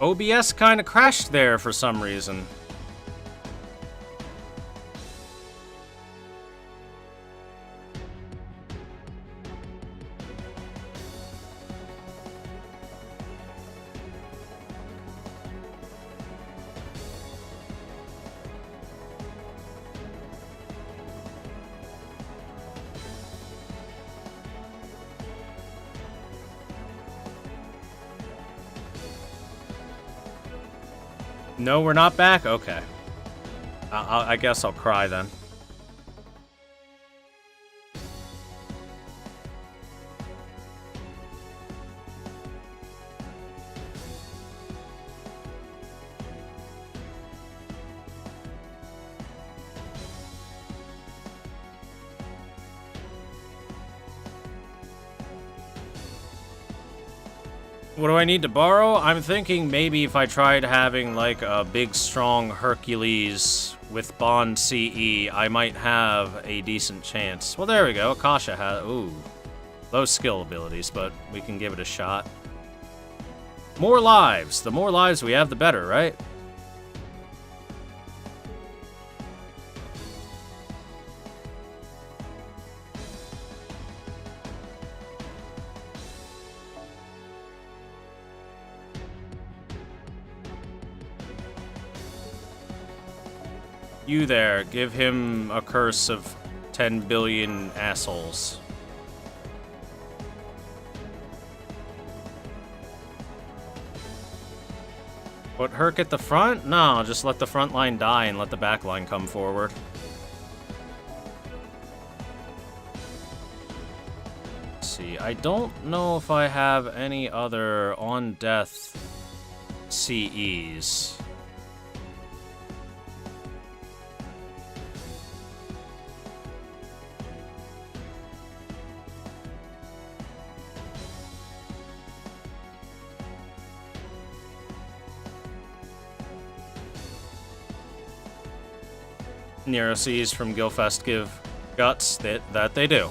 OBS kind of crashed there for some reason. No, we're not back? Okay. I guess I'll cry then. What do I need to borrow? I'm thinking maybe if I tried having like a big strong Hercules with Bond CE, I might have a decent chance. Well, there we go. Akasha has... Ooh. Low skill abilities, but we can give it a shot. More lives. The more lives we have, the better, right? You there, give him a curse of 10 billion assholes. Put Herc at the front? No, just let the front line die and let the back line come forward. Let's see, I don't know if I have any other on-death CEs. Neuroses from Gilfest give guts that they do.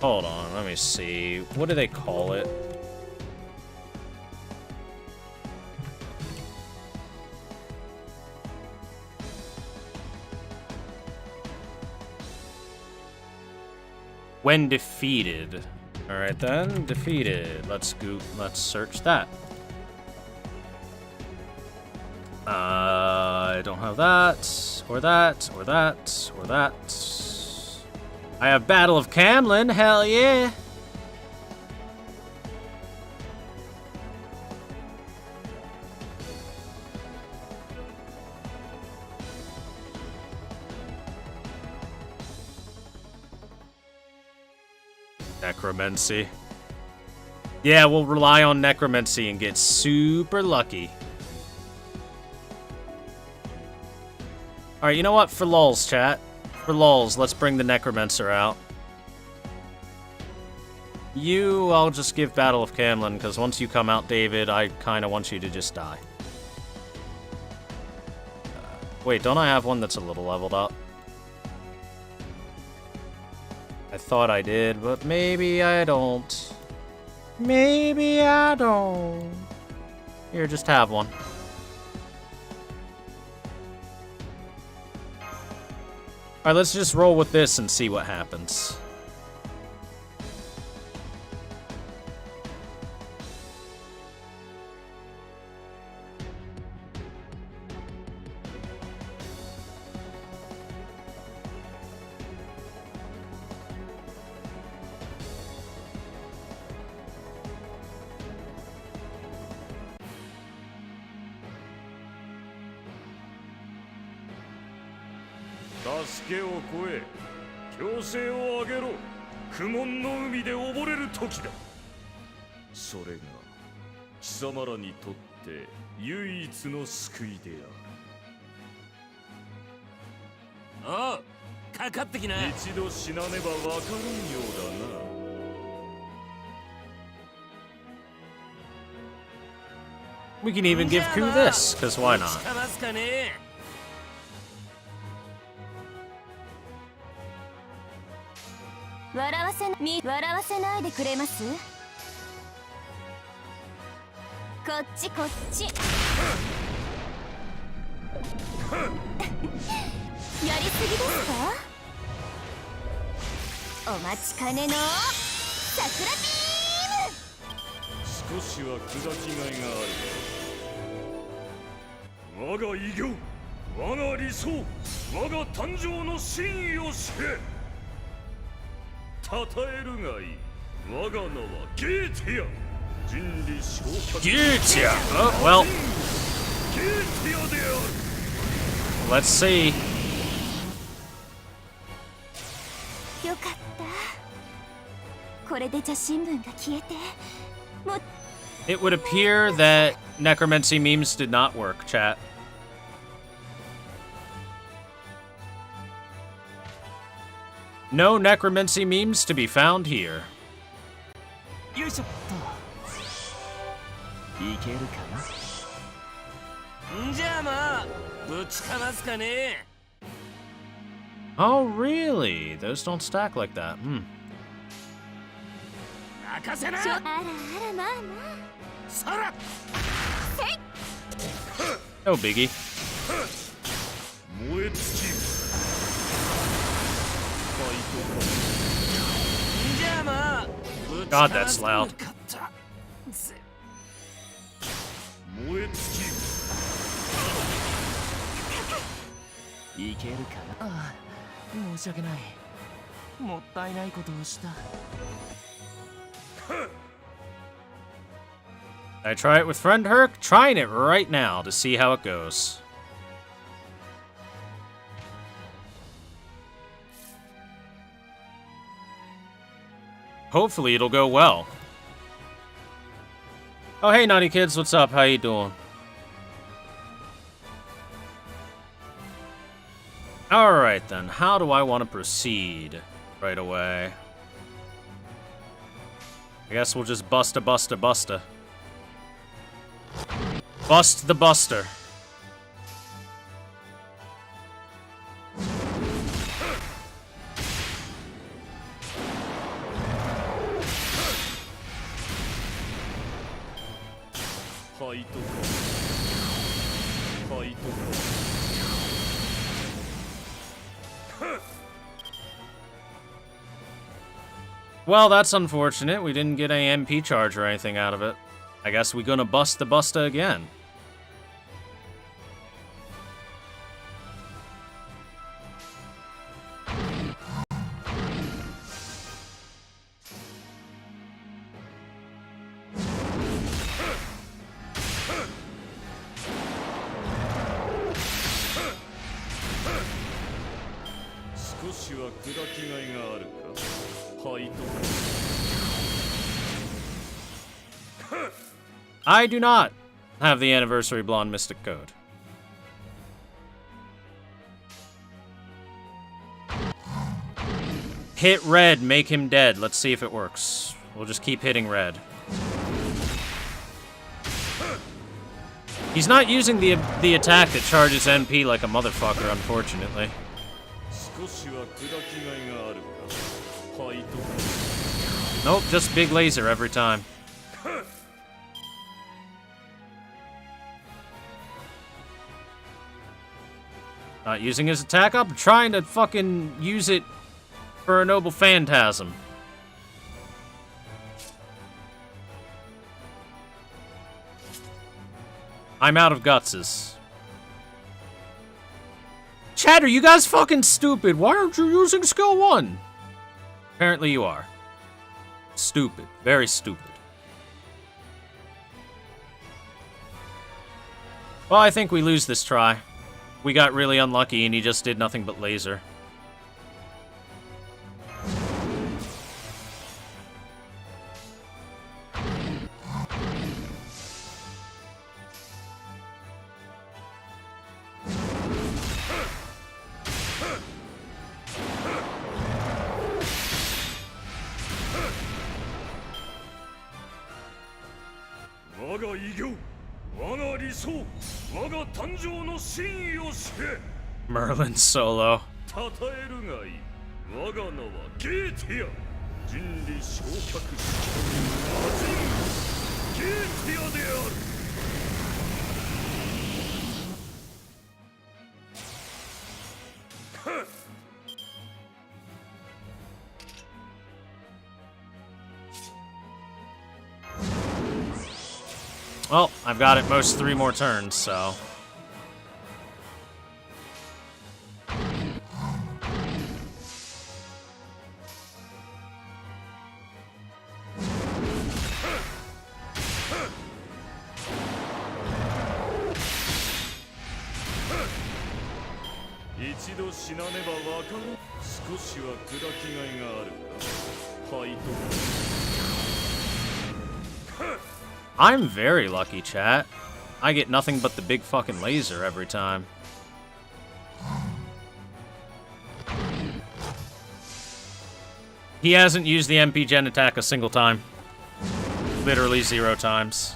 Hold on, let me see. What do they call it? When defeated. Alright then, defeated. Let's search that. I don't have that, or that, or that, or that. I have Battle of Camlin, hell yeah! Necromancy. Yeah, we'll rely on Necromancy and get super lucky. Alright, you know what? For lulz, chat. For lulz, let's bring the Necromancer out. I'll just give Battle of Camlin, because once you come out, David, I kind of want you to just die. Wait, don't I have one that's a little leveled up? I thought I did, but maybe I don't. Maybe I don't. Here, just have one. Alright, let's just roll with this and see what happens. We can even give Ku this, because why not? 笑わせないでくれます？こっちこっち。やりすぎですか？お待ちかねの桜ビ少しは砕きがいがある。我が偉業、我が理想、我が誕生の真意を知れ。称えるがいい。我が名はゲーティア。人理昇格。ゲーティア。Oh, well. ゲーティアである。Let's see. よかった。これで邪神文が消えて、もう。It would appear that necromancy memes did not work, chat. No necromancy memes to be found here. よいしょっと。いけるかな。んじゃあまあ、ぶちかますかね。Oh, really? Those don't stack like that. Hmm. 任せな。あらあらまあまあ。そら。No biggie. 燃え尽きる。ファイト。じゃあまあ、ぶち God, かま that's す loud. かった。燃え尽きる。いけるかな。ああ、申し訳ない。もったいないことをした。I try it with friend Herc? Trying it right now to see how it goes. Hopefully it'll go well. Oh, hey, naughty kids, what's up? How you doing? Alright then, how do I want to proceed right away? I guess we'll just busta. Bust the buster. Well, that's unfortunate. We didn't get an MP charge or anything out of it. I guess we're gonna bust the busta again. I do not have the Anniversary Blonde Mystic Code. Hit red, make him dead. Let's see if it works. We'll just keep hitting red. He's not using the attack that charges NP like a motherfucker, unfortunately. Nope, just big laser every time. Not using his attack up, trying to fucking use it for a noble phantasm. I'm out of gutses. Chad, are you guys fucking stupid? Why aren't you using skill 1? Apparently you are. Stupid. Very stupid. Well, I think we lose this try. We got really unlucky and he just did nothing but laser. Merlin solo. 称えるがいい。我が名はゲーティア。人理昇格式魔人ゲーティアである。Well, I've got at most 3 more turns, so...一度死なねばわかる。少しは砕きがいがあるか。ファイト。I'm very lucky, chat. I get nothing but the big fucking laser every time. He hasn't used the MP Gen attack a single time. Literally 0 times.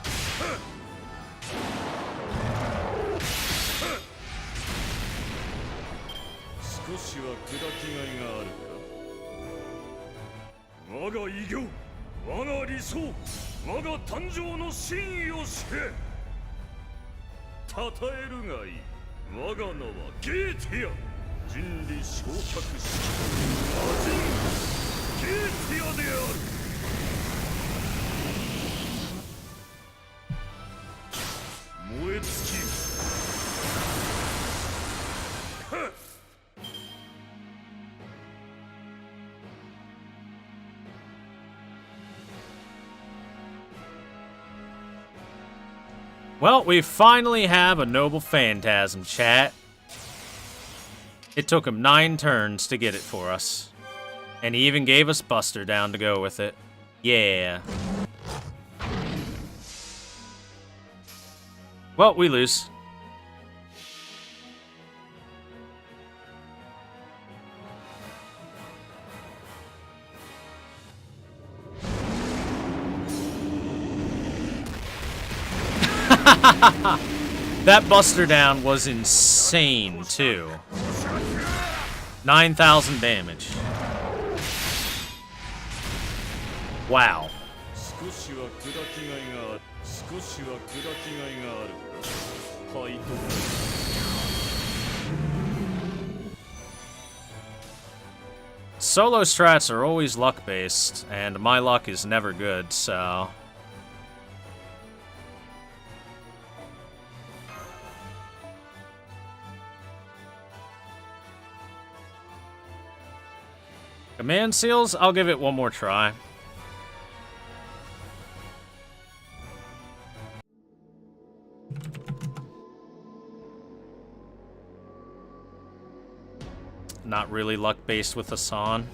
Well, we finally have a noble phantasm, chat. It took him 9 turns to get it for us. And he even gave us Buster down to go with it. Yeah. Well, we lose. That Buster down was insane, too. 9,000 damage. Wow. Solo strats are always luck-based, and my luck is never good, so... Command seals? I'll give it one more try. Not really luck-based with Hassan.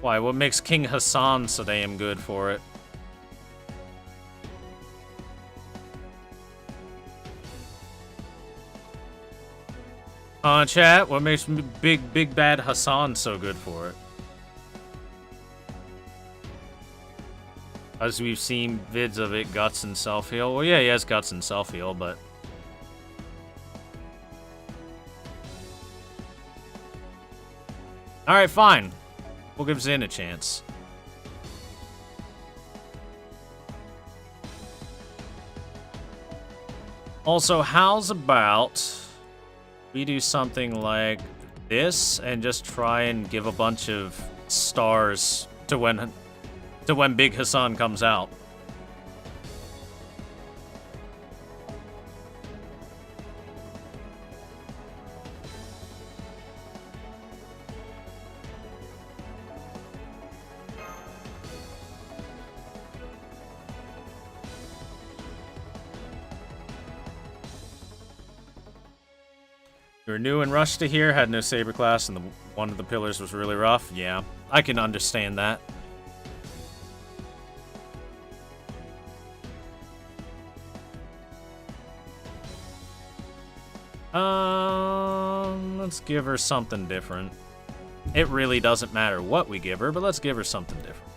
Why, what makes King Hassan so damn good for it? Chat, what makes big bad Hassan so good for it? As we've seen vids of it, guts and self-heal. Well, yeah, he has guts and self-heal, but... Alright, fine. We'll give Zin a chance. Also, how's about... we do something like this and just try and give a bunch of stars to when Big Hassan comes out. You were new and rushed to here, had no saber class, and one of the pillars was really rough. Yeah, I can understand that. Let's give her something different. It really doesn't matter what we give her, but let's give her something different.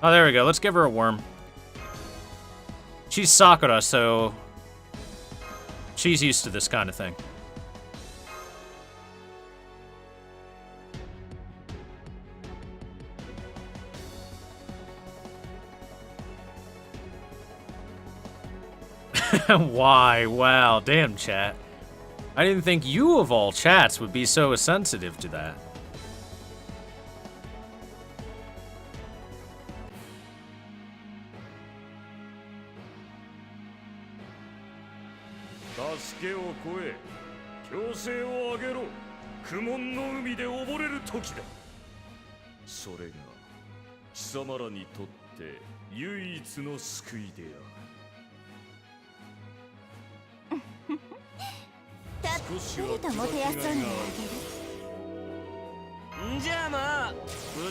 Oh, there we go. Let's give her a worm. She's Sakura, so she's used to this kind of thing. Why? Wow, damn, chat. I didn't think you of all chats would be so sensitive to that.助けを超え、強制を上げろ。苦悶の海で溺れる時だ。それが貴様らにとって唯一の救いである。たっぷりともてあそんであげる。んじゃあまあぶ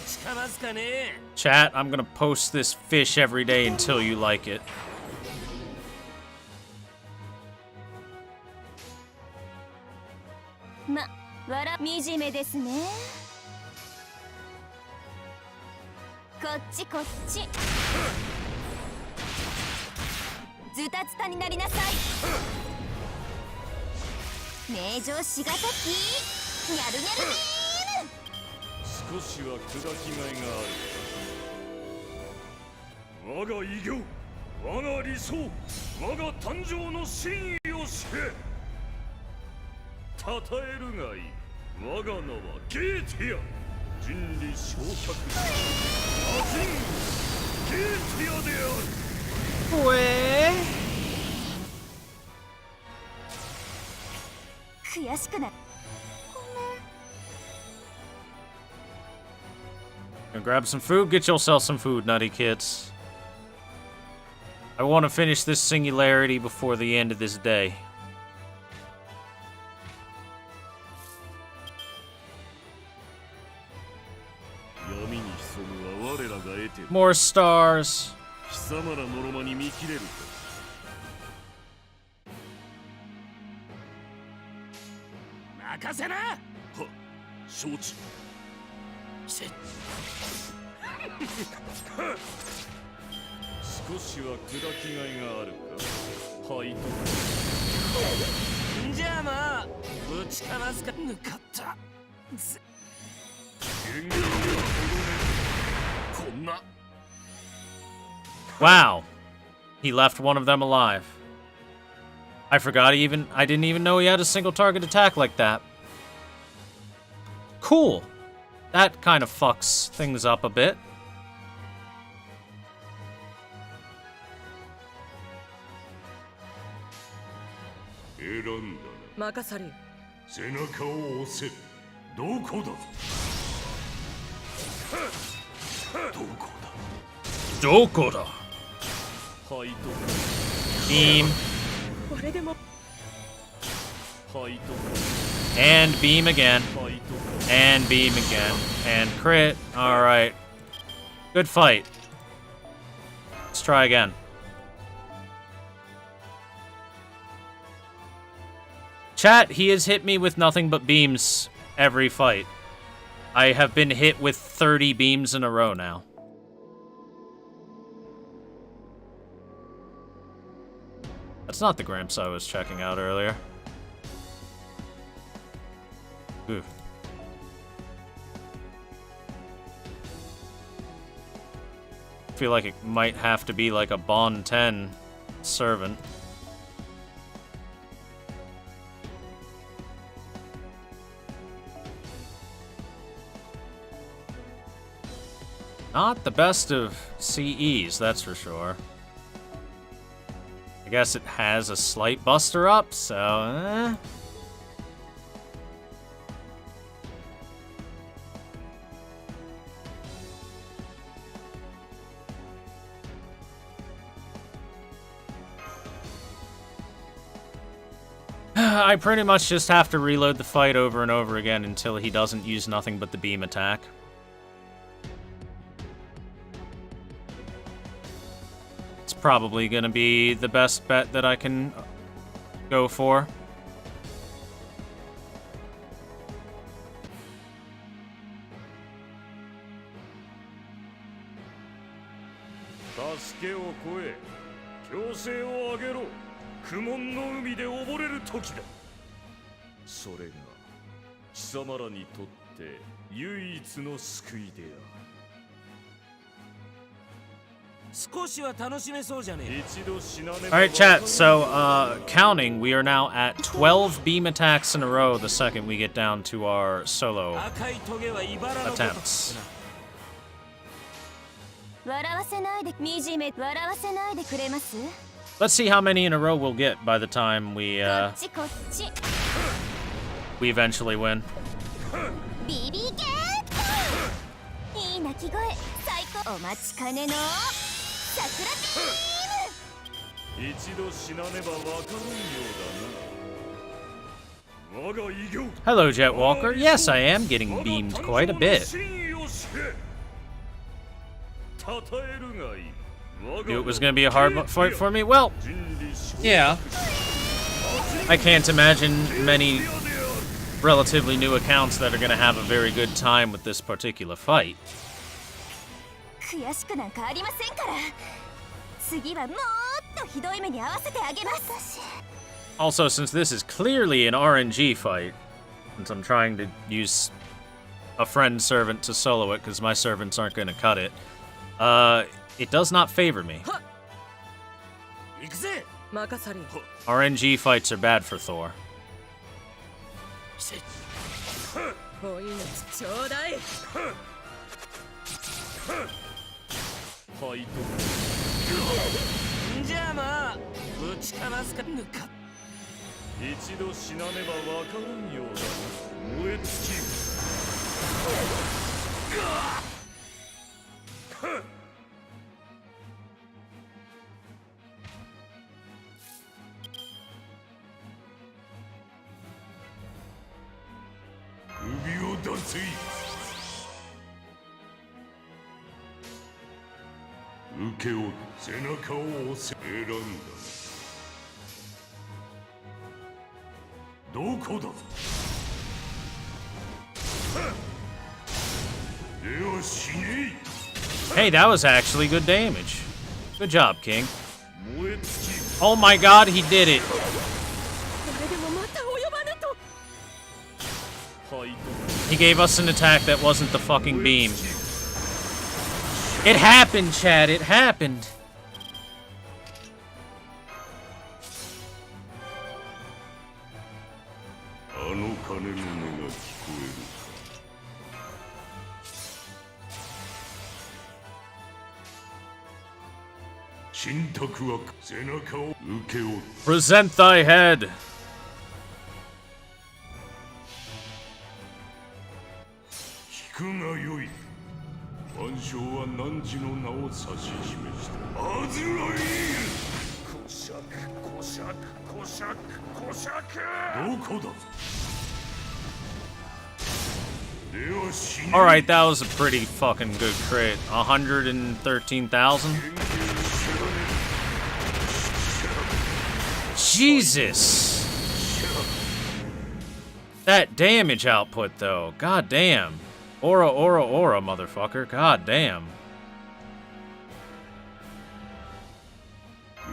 ちかますかね。 Chat, I'm gonna post this fish every day until you like it. 惨めですね。こっちこっち。ズタズタになりなさい。名城しがたきにゃるにゃるに少しは砕きがいがある。我が偉業、我が理想、我が誕生の真意を知れ。称えるがいい。我が名はゲーティア。人理昇格。魔人ゲーティアである。悔しくなる。 Gonna grab some food? Get yourself some food, nutty kids. I want to finish this Singularity before the end of this day. More stars. 貴様らのろまに見切れるか。任せな。は、承知。せ少しは砕きがいがあるか。はいと。んじゃあまあぶちかますか。抜かった。元気にこんな。 Wow. He left one of them alive. I didn't even know he had a single target attack like that. Cool. That kind of fucks things up a bit. Makasaru. 背中を押せ。どこだ。どこだ。はいと。 Beam. これでも。はいと。 And beam again. はいと。 And beam again. And crit. Alright. Good fight. Let's try again. Chat, he has hit me with nothing but beams every fight. I have been hit with 30 beams in a row now. That's not the Gramps I was checking out earlier. Ooh. I feel like it might have to be like a Bond 10 servant. Not the best of CEs, that's for sure. I guess it has a slight buster up, so I pretty much just have to reload the fight over and over again until he doesn't use nothing but the beam attack. It's probably gonna be the best bet that I can go for. 助けを超え強制を上げろ。苦悶の海で溺れる時だ。それが貴様らにとって唯一の救いである。少しは楽しめそうじゃねえ。一度死なねば Alright, chat, so, counting, we are now at 12 beam attacks in a row the second we get down to our solo 赤いトゲは茨のごとく attempts. 笑わせないで笑わせないでくれます？ Let's see how many in a row we'll get by the time we, こっちこっち。 we eventually win. ビビゲート。いい鳴き声、最高。お待ちかねの桜ビーム。一度死なねばわかるようだな。我が偉業。 Hello, Jet Walker. Yes, I am getting beamed quite a bit. Knew it was going to be a hard fight for me? Well, yeah. I can't imagine many relatively new accounts that are going to have a very good time with this particular fight. 悔しくなんかありませんから。次はもっとひどい目に遭わせてあげます。 Also, since this is clearly an RNG fight, since I'm trying to use a friend servant to solo it because my servants aren't going to cut it, it does not favor me. 行くぜ。任されよ。 RNG fights are bad for Thor. お命ちょうだい。じゃあまあぶちかますかぬか。一度死なねばわからんようだな。燃え尽きる。首を出せ。受け負う。背中を押せ。選んだ。どこだ。では死ねえ。 Hey, that was actually good damage. Good job, King. 燃え尽きる。 Oh my god, he did it. 誰でもまた及ばぬと。 He gave us an attack that wasn't the fucking beam. It happened, Chad. It happened. あの鐘の音が聞こえるか。信託は背中を受け負う。 Present thy head. 聞くがよい。万象は汝の名を指し示した。アズライル。こしゃくこしゃくこしゃくこしゃく。どこだ。 Alright, that was a pretty fucking good crit. 113,000? Jesus! That damage output, though. God damn. Aura, aura, aura, motherfucker. God damn.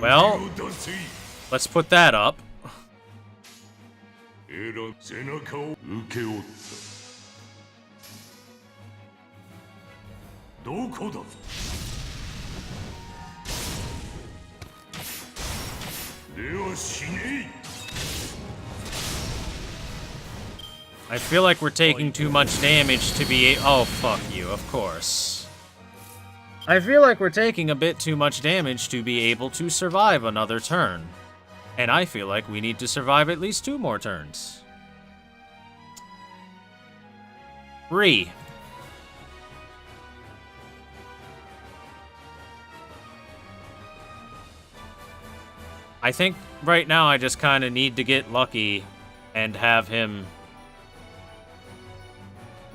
Well, let's put that up. どこだ。では死ねえ。 I feel like we're taking too much damage to be oh, fuck you, of course. I feel like we're taking a bit too much damage to be able to survive another turn. And I feel like we need to survive at least 2 more turns. 3. I think right now I just kind of need to get lucky and have him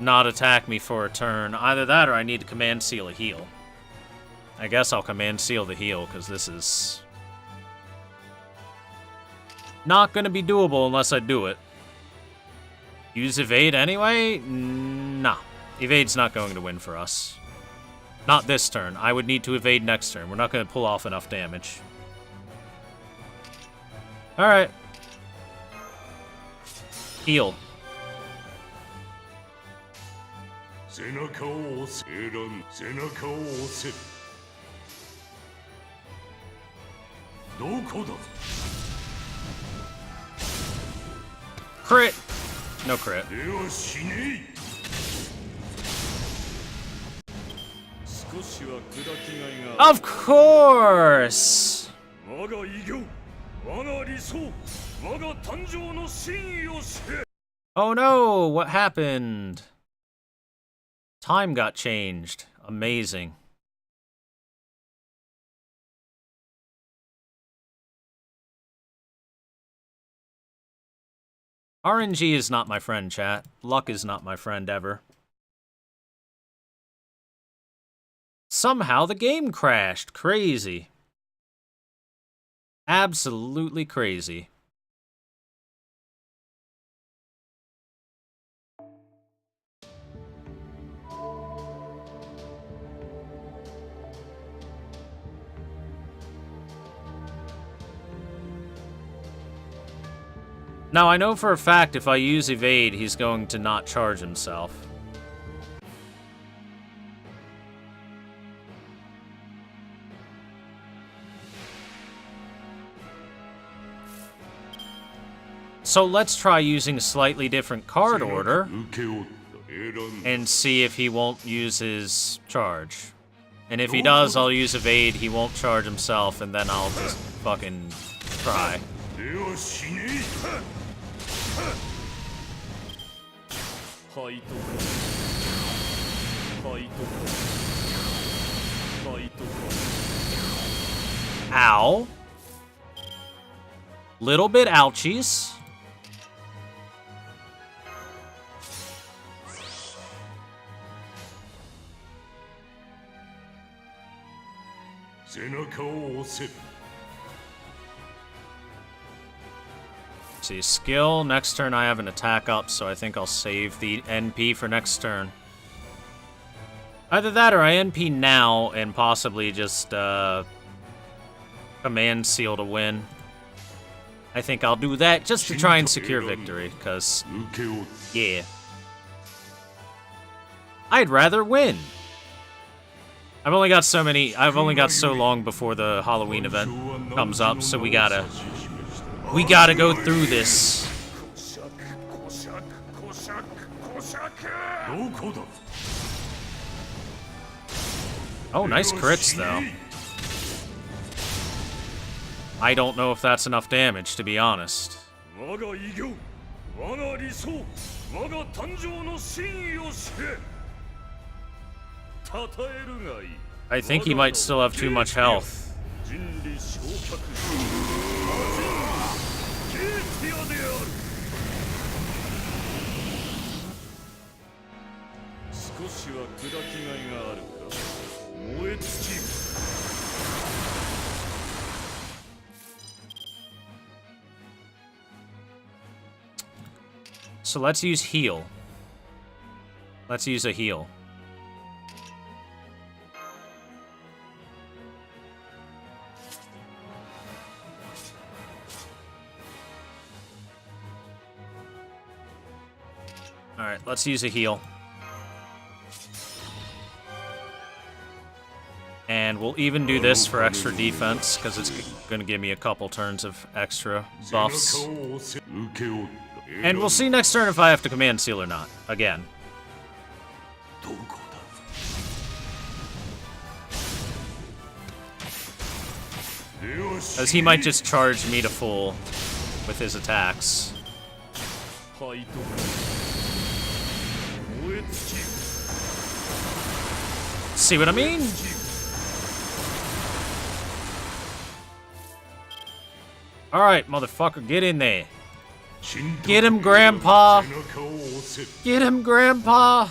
not attack me for a turn. Either that or I need to command seal a heal. I guess I'll command seal the heal because this is not going to be doable unless I do it. Use evade anyway? Nah. Evade's not going to win for us. Not this turn. I would need to evade next turn. We're not going to pull off enough damage. Alright. Heal. 背中を押せ選ん背中を押せどこだ Crit! No crit. では死ねえ少しは砕きがいが Of course! 我が偉業我が理想我が誕生の真意を知れ Oh no! What happened? Time got changed. Amazing. RNG is not my friend, chat. Luck is not my friend ever. Somehow the game crashed. Crazy. Absolutely crazy. Now, I know for a fact if I use evade, he's going to not charge himself. So let's try using a slightly different card order and see if he won't use his charge. And if he does, I'll use evade, he won't charge himself, and then I'll just fucking try. ファイトファイトファイト Ow. Little bit ouchies. See, skill. Next turn I have an attack up, so I think I'll save the NP for next turn. Either that or I NP now and possibly just command seal to win. I think I'll do that just to try and secure victory, because, yeah. I'd rather win. I've only got so long before the Halloween event comes up, so we gotta go through this. Oh, nice crits, though. I don't know if that's enough damage, to be honest. I think he might still have too much health. So let's use heal. Let's use a heal. Alright, let's use a heal. And we'll even do this for extra defense, because it's going to give me a couple turns of extra buffs. And we'll see next turn if I have to command seal or not, again. Because he might just charge me to full with his attacks. See what I mean? Alright, motherfucker, get in there. Get him, Grandpa! Get him, Grandpa!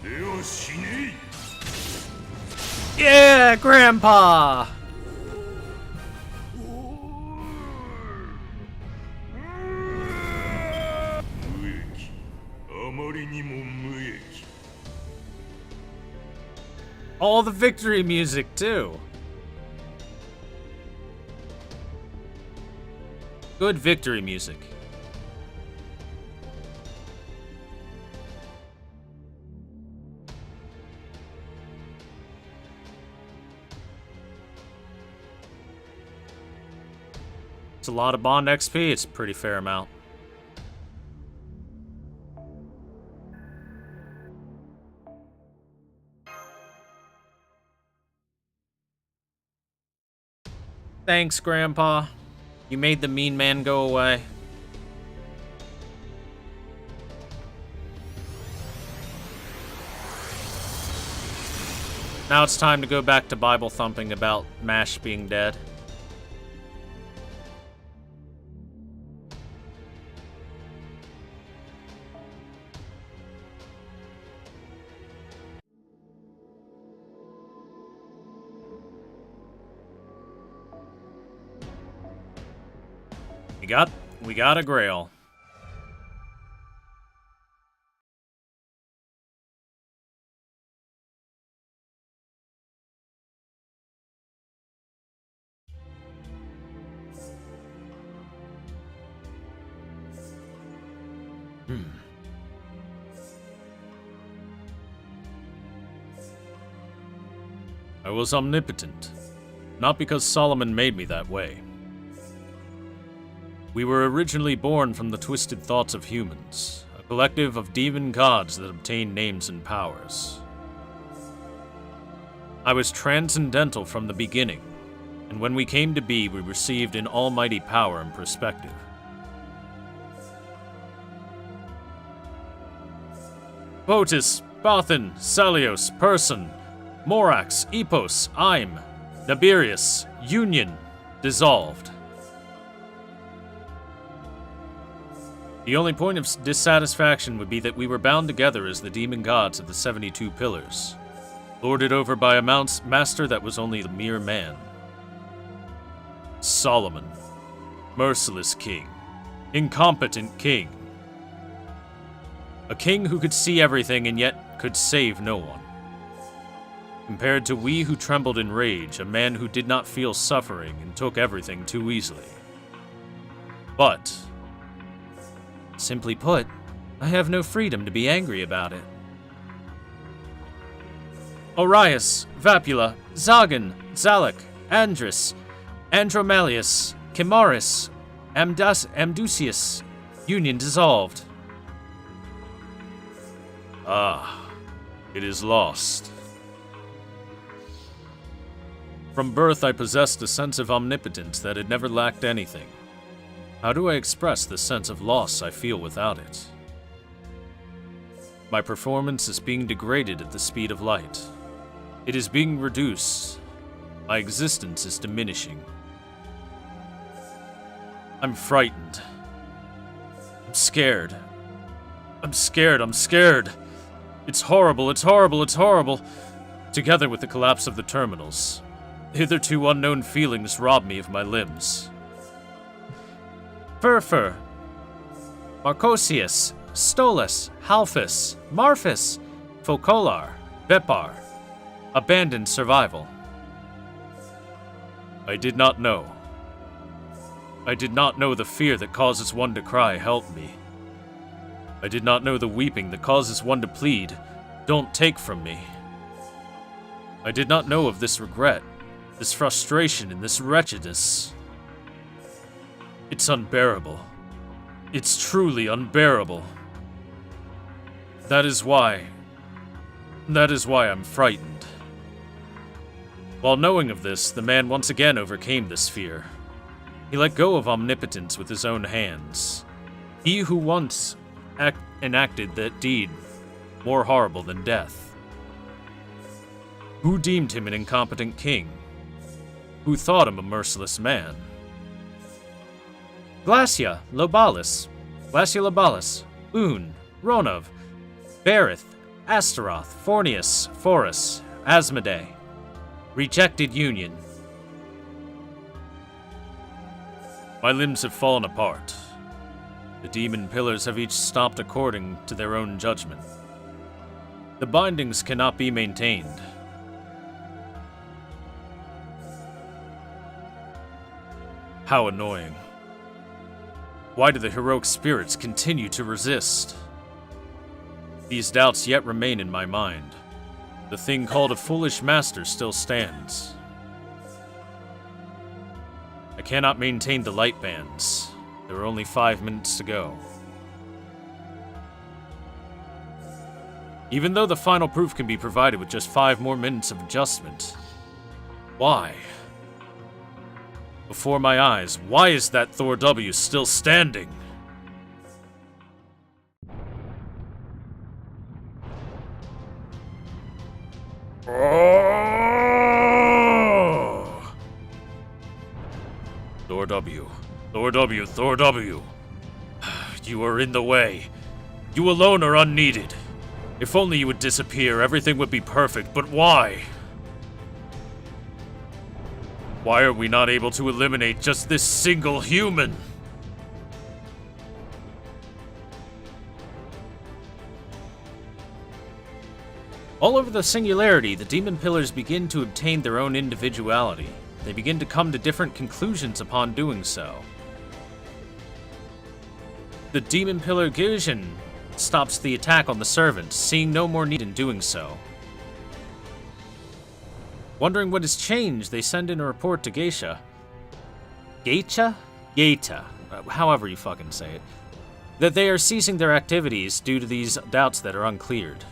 ではしね Yeah, Grandpa! え無益あまりにも無益 All the victory music, too. Good victory music. It's a lot of Bond XP. It's a pretty fair amount. Thanks, Grandpa. You made the mean man go away. Now it's time to go back to Bible thumping about MASH being dead. We got a Grail. I was omnipotent, not because Solomon made me that way. We were originally born from the twisted thoughts of humans, a collective of demon gods that obtained names and powers. I was transcendental from the beginning, and when we came to be, we received an almighty power and perspective. Potus, Bothan, Celios, Person, Morax, Epos, Im, Nabirius, Union, dissolved. The only point of dissatisfaction would be that we were bound together as the demon gods of the 72 pillars, lorded over by a master that was only the mere man. Solomon, merciless king, incompetent king. A king who could see everything and yet could save no one. Compared to we who trembled in rage, a man who did not feel suffering and took everything too easily. But, simply put, I have no freedom to be angry about it. Orius, Vapula, Zagan, Zalak, Andris, Andromalius, Chimaris, Amdusius, union dissolved. Ah, it is lost. From birth I possessed a sense of omnipotence that had never lacked anything. How do I express the sense of loss I feel without it? My performance is being degraded at the speed of light. It is being reduced. My existence is diminishing. I'm frightened. I'm scared. I'm scared, I'm scared. It's horrible, it's horrible, it's horrible. Together with the collapse of the terminals, hitherto unknown feelings rob me of my limbs. Furfur, Marcosius, Stolus, Halphus, Marphus, Focolar, Bepar. Abandoned survival. I did not know. I did not know the fear that causes one to cry, help me. I did not know the weeping that causes one to plead, don't take from me. I did not know of this regret, this frustration, and this wretchedness. It's unbearable. It's truly unbearable. That is why I'm frightened. While knowing of this, the man once again overcame this fear. He let go of omnipotence with his own hands. He who once enacted that deed more horrible than death. Who deemed him an incompetent king? Who thought him a merciless man? Glacia Lobalis, Un, Ronov, Berith, Astaroth, Fornius, Forus, Asmodee. Rejected union. My limbs have fallen apart. The demon pillars have each stopped according to their own judgment. The bindings cannot be maintained. How annoying. Why do the heroic spirits continue to resist? These doubts yet remain in my mind. The thing called a foolish master still stands. I cannot maintain the light bands. There are only 5 minutes to go. Even though the final proof can be provided with just 5 more minutes of adjustment. Why? Before my eyes, why is that Thor W still standing? Oh! Thor W. Thor W. Thor W. You are in the way. You alone are unneeded. If only you would disappear, everything would be perfect, but why? Why are we not able to eliminate just this single human? All over the Singularity, the demon pillars begin to obtain their own individuality. They begin to come to different conclusions upon doing so. The demon pillar Gyujin stops the attack on the servants, seeing no more need in doing so. Wondering what has changed, they send in a report to Geisha. Geisha? Geita. However you fucking say it. That they are ceasing their activities due to these doubts that are uncleared.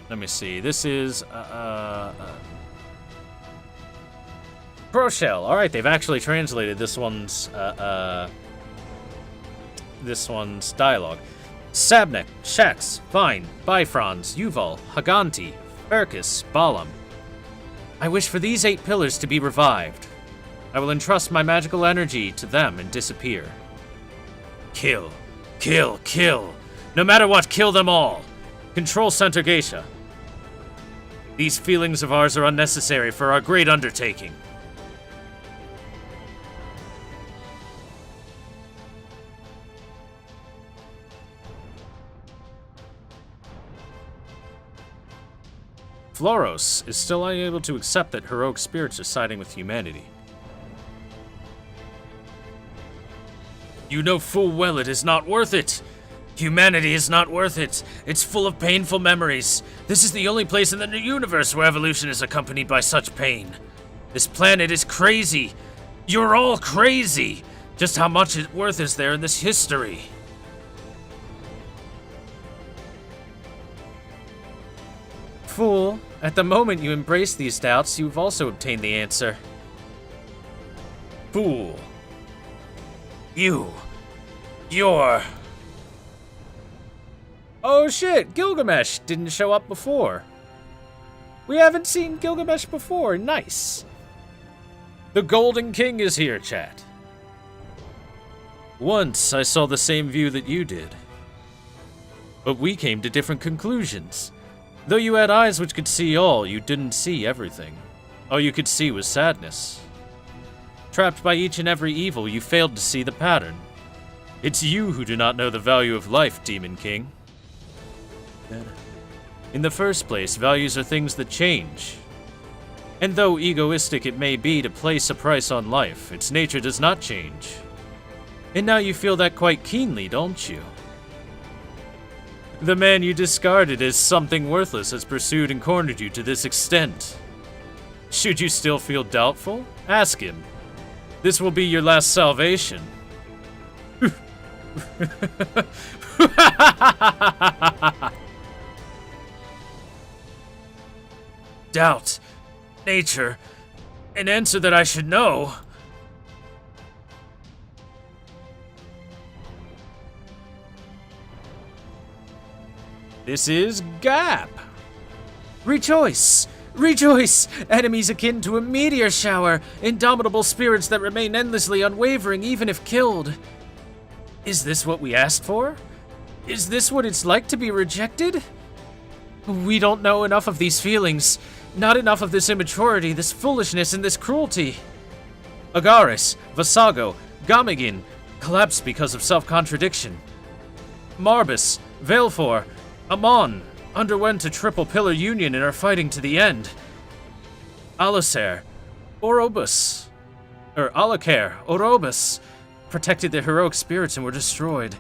Let me see. This is Proshell. All right, they've actually translated this one's dialogue. Sabnek, Shax, Vine, Bifrons, Yuval, Haganti, Berkus, Balam. I wish for these 8 pillars to be revived. I will entrust my magical energy to them and disappear. Kill. Kill. Kill. No matter what, kill them all. Control Center Geisha. These feelings of ours are unnecessary for our great undertaking. Floros is still unable to accept that heroic spirits are siding with humanity. You know full well it is not worth it. Humanity is not worth it. It's full of painful memories. This is the only place in the universe where evolution is accompanied by such pain. This planet is crazy. You're all crazy. Just how much worth is there in this history? Fool, at the moment you embrace these doubts, you've also obtained the answer. Fool. You're... Oh shit, Gilgamesh didn't show up before. We haven't seen Gilgamesh before, nice. The Golden King is here, chat. Once I saw the same view that you did. But we came to different conclusions. Though you had eyes which could see all, you didn't see everything. All you could see was sadness. Trapped by each and every evil, you failed to see the pattern. It's you who do not know the value of life, Demon King. In the first place, values are things that change. And though egoistic it may be to place a price on life, its nature does not change. And now you feel that quite keenly, don't you? The man you discarded as something worthless has pursued and cornered you to this extent. Should you still feel doubtful? Ask him. This will be your last salvation. Doubt, nature, an answer that I should know. This is Gap. Rejoice! Rejoice! Enemies akin to a meteor shower, indomitable spirits that remain endlessly unwavering even if killed. Is this what we asked for? Is this what it's like to be rejected? We don't know enough of these feelings, not enough of this immaturity, this foolishness, and this cruelty. Agaris, Vasago, Gamagin collapsed because of self-contradiction. Marbus, Valefor, Amon underwent a triple pillar union and are fighting to the end. Alacer, Orobus protected their heroic spirits and were destroyed.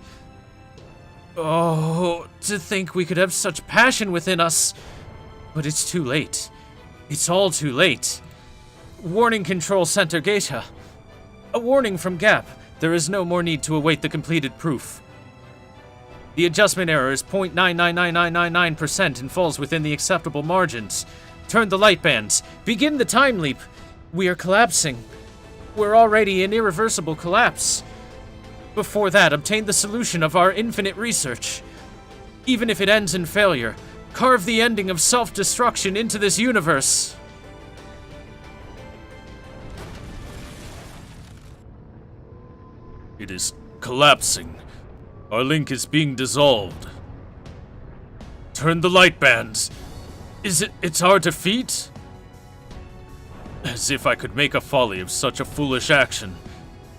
Oh, to think we could have such passion within us. But it's too late. It's all too late. Warning Control Center Geta. A warning from Gap. There is no more need to await the completed proof. The adjustment error is 0.999999% and falls within the acceptable margins. Turn the light bands. Begin the time leap. We are collapsing. We're already in irreversible collapse. Before that, obtain the solution of our infinite research. Even if it ends in failure, carve the ending of self-destruction into this universe. It is collapsing. Our link is being dissolved. Turn the light bands. It's our defeat? As if I could make a folly of such a foolish action.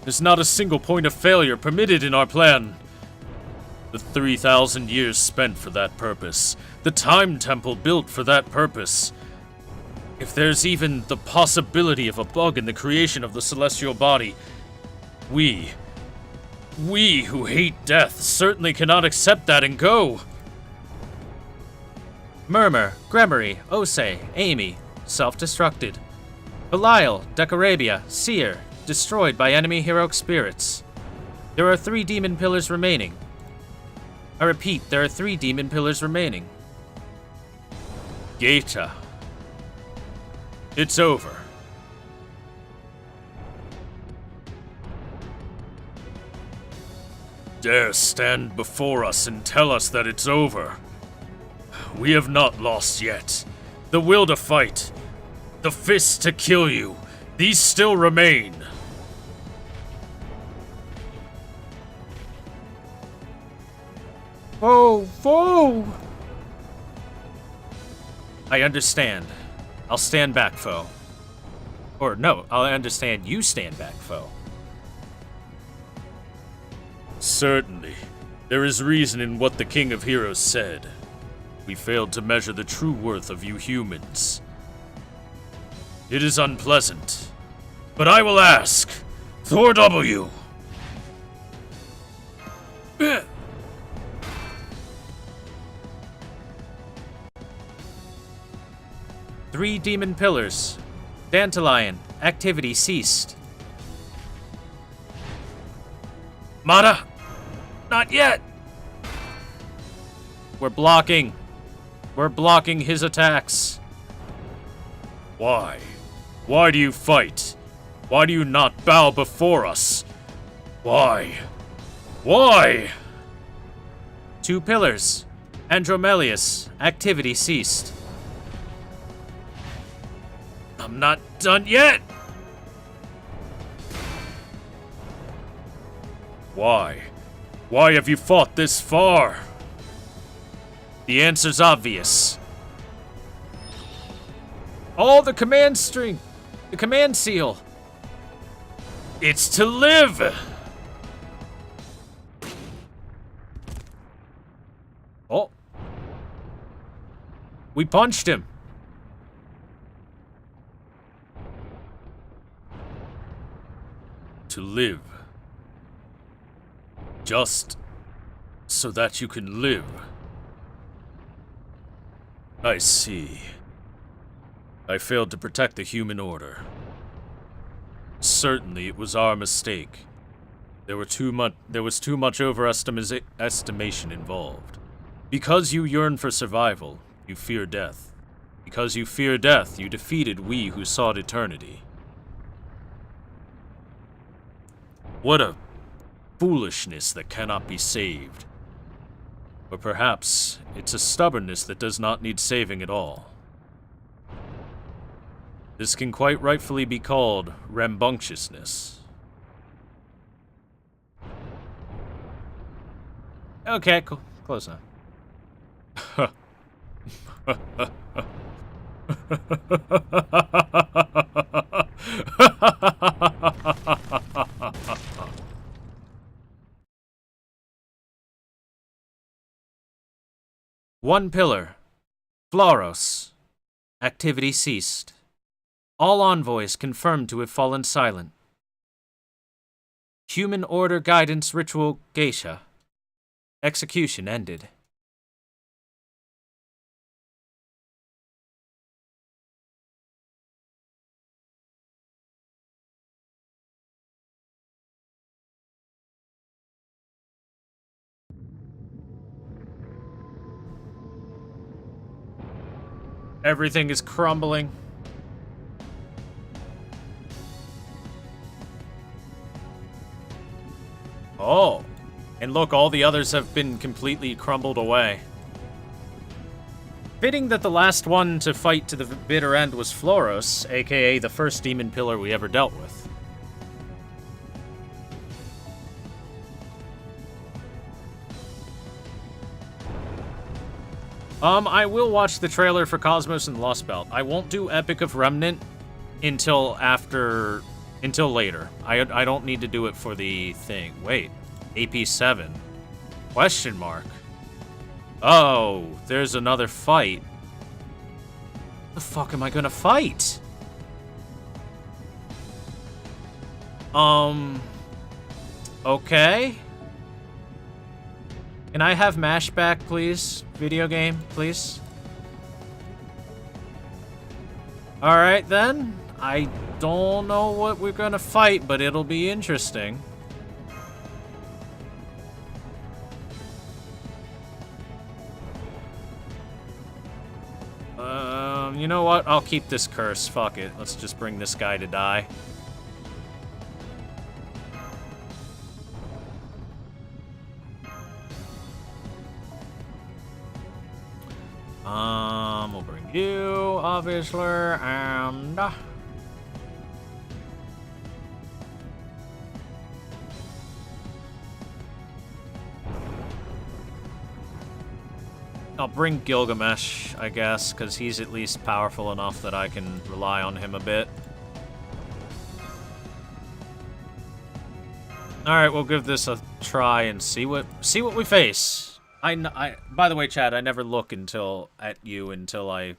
There's not a single point of failure permitted in our plan. The 3,000 years spent for that purpose. The time temple built for that purpose. If there's even the possibility of a bug in the creation of the celestial body, we who hate death certainly cannot accept that and go. Murmur, Gremory, Ose, Amy, self-destructed. Belial, Decorabia, Seer, destroyed by enemy heroic spirits. There are 3 demon pillars remaining. I repeat, there are 3 demon pillars remaining. Geta. It's over. Dare stand before us and tell us that it's over. We have not lost yet. The will to fight, the fist to kill you, these still remain. Foe! I understand. I'll stand back, foe. Or no, I'll understand you stand back, foe. Certainly. There is reason in what the King of Heroes said. We failed to measure the true worth of you humans. It is unpleasant. But I will ask. Thor W. 3 demon pillars. Dandelion, activity ceased. Mata! Not yet! We're blocking. We're blocking his attacks. Why? Why do you fight? Why do you not bow before us? Why? Why? 2 pillars. Andromelius, activity ceased. I'm not done yet! Why? Why have you fought this far? The answer's obvious. Oh, the command string! The command seal! It's to live! Oh. We punched him. To live. Just so that you can live. I see. I failed to protect the human order. Certainly it was our mistake. There was too much overestimation involved. Because you yearn for survival, you fear death. Because you fear death, you defeated we who sought eternity. What a foolishness that cannot be saved. Or perhaps it's a stubbornness that does not need saving at all. This can quite rightfully be called rambunctiousness. Okay, cool. Close enough. One pillar. Floros. Activity ceased. All envoys confirmed to have fallen silent. Human order guidance ritual geisha. Execution ended. Everything is crumbling. Oh. And look, all the others have been completely crumbled away. Fitting that the last one to fight to the bitter end was Floros, aka the first demon pillar we ever dealt with. I will watch the trailer for Cosmos and Lost Belt. I won't do Epic of Remnant until later. I don't need to do it for the thing. Wait, AP7? Question mark. Oh, there's another fight. The fuck am I gonna fight? Okay. Can I have MASH back, please? Video game, please? Alright then. I don't know what we're gonna fight, but it'll be interesting. You know what? I'll keep this curse. Fuck it. Let's just bring this guy to die. We'll bring you, obviously, and... I'll bring Gilgamesh, I guess, because he's at least powerful enough that I can rely on him a bit. Alright, we'll give this a try and see what we face. By the way, Chad, I never look at you until I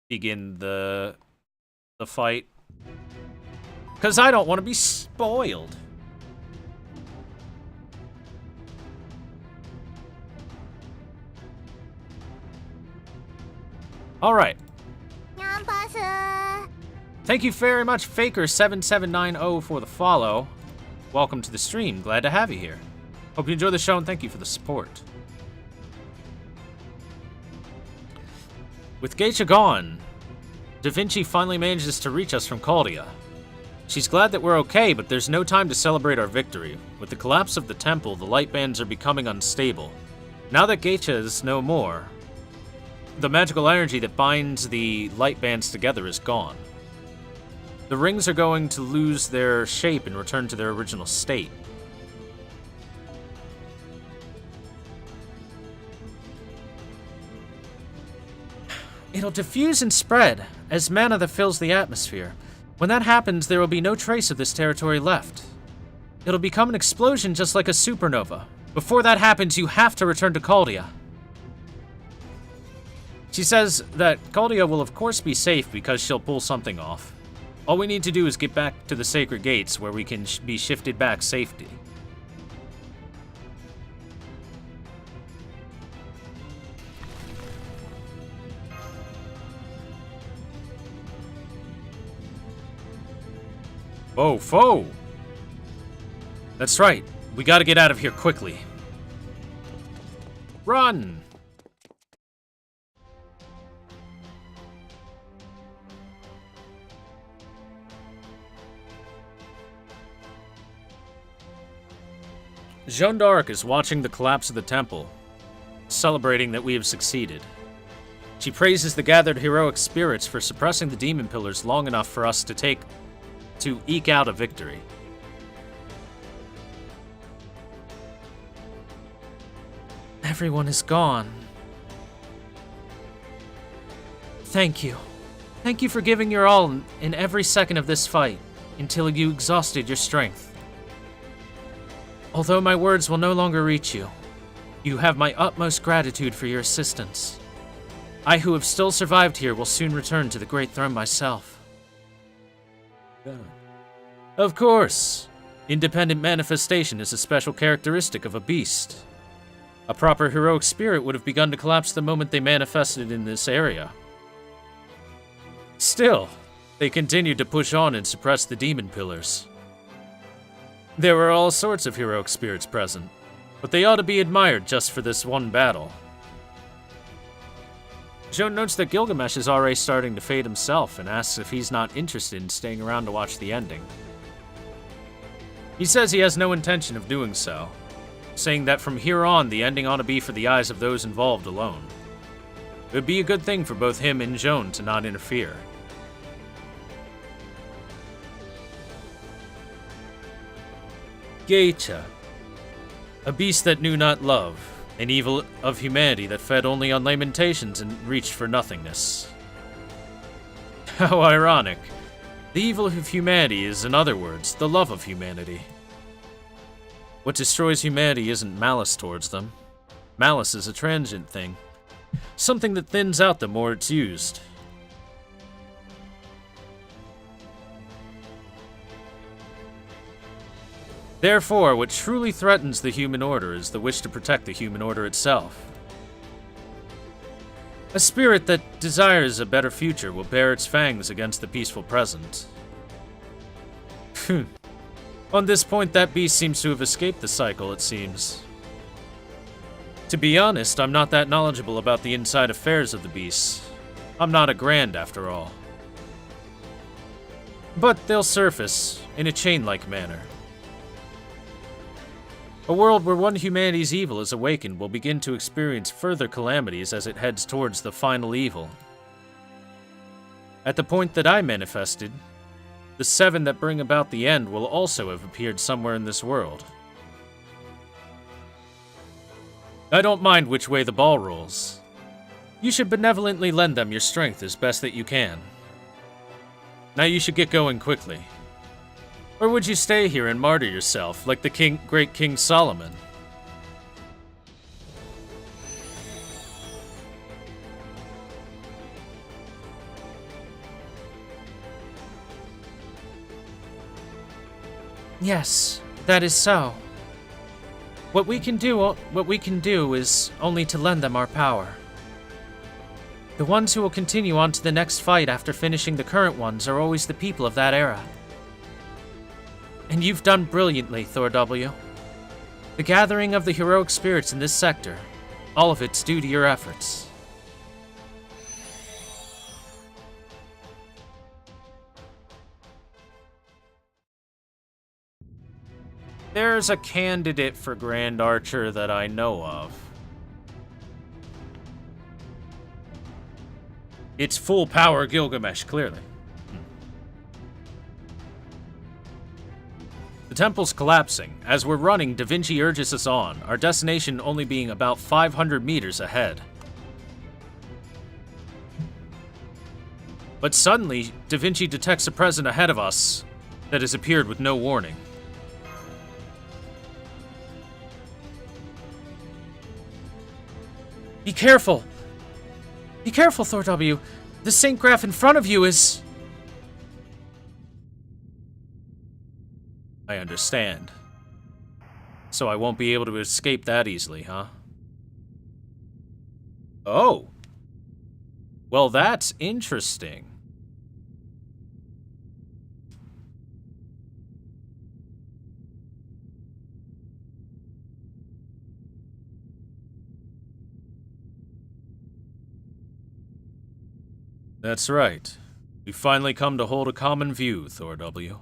begin the fight. Because I don't want to be spoiled. Alright. Thank you very much, Faker7790, for the follow. Welcome to the stream. Glad to have you here. Hope you enjoy the show and thank you for the support. With Geisha gone, Da Vinci finally manages to reach us from Caldia. She's glad that we're okay, but there's no time to celebrate our victory. With the collapse of the temple, the light bands are becoming unstable. Now that Geisha is no more, the magical energy that binds the light bands together is gone. The rings are going to lose their shape and return to their original state. It'll diffuse and spread as mana that fills the atmosphere. When that happens, there will be no trace of this territory left. It'll become an explosion just like a supernova. Before that happens, you have to return to Caldia. She says that Caldia will of course be safe because she'll pull something off. All we need to do is get back to the Sacred Gates where we can be shifted back safely. Oh, foe! That's right. We gotta get out of here quickly. Run! Jeanne d'Arc is watching the collapse of the temple, celebrating that we have succeeded. She praises the gathered heroic spirits for suppressing the demon pillars long enough for us to eke out a victory. Everyone is gone. Thank you. Thank you for giving your all in every second of this fight, until you exhausted your strength. Although my words will no longer reach you, you have my utmost gratitude for your assistance. I who have still survived here will soon return to the Great Throne myself. Of course. Independent manifestation is a special characteristic of a beast. A proper heroic spirit would have begun to collapse the moment they manifested in this area. Still, they continued to push on and suppress the demon pillars. There were all sorts of heroic spirits present, but they ought to be admired just for this one battle. Joan notes that Gilgamesh is already starting to fade himself and asks if he's not interested in staying around to watch the ending. He says he has no intention of doing so, saying that from here on the ending ought to be for the eyes of those involved alone. It would be a good thing for both him and Joan to not interfere. Geisha, a beast that knew not love, an evil of humanity that fed only on lamentations and reached for nothingness. How ironic. The evil of humanity is, in other words, the love of humanity. What destroys humanity isn't malice towards them. Malice is a transient thing, something that thins out the more it's used. Therefore, what truly threatens the human order is the wish to protect the human order itself. A spirit that desires a better future will bear its fangs against the peaceful present. On this point, that beast seems to have escaped the cycle, it seems. To be honest, I'm not that knowledgeable about the inside affairs of the beasts. I'm not a Grand, after all. But they'll surface, in a chain-like manner. A world where one humanity's evil is awakened will begin to experience further calamities as it heads towards the final evil. At the point that I manifested, the seven that bring about the end will also have appeared somewhere in this world. I don't mind which way the ball rolls. You should benevolently lend them your strength as best that you can. Now you should get going quickly. Or would you stay here and martyr yourself, like the great King Solomon? Yes, that is so. What we can do is only to lend them our power. The ones who will continue on to the next fight after finishing the current ones are always the people of that era. And you've done brilliantly, Thor W. The gathering of the heroic spirits in this sector, all of it's due to your efforts. There's a candidate for Grand Archer that I know of. It's full power Gilgamesh, clearly. The temple's collapsing. As we're running, Da Vinci urges us on, our destination only being about 500 meters ahead. But suddenly, Da Vinci detects a presence ahead of us that has appeared with no warning. Be careful! Be careful, Thor W. The Saint Graph in front of you is... I understand. So I won't be able to escape that easily, huh? Oh. Well, that's interesting. That's right. We've finally come to hold a common view, Thor W.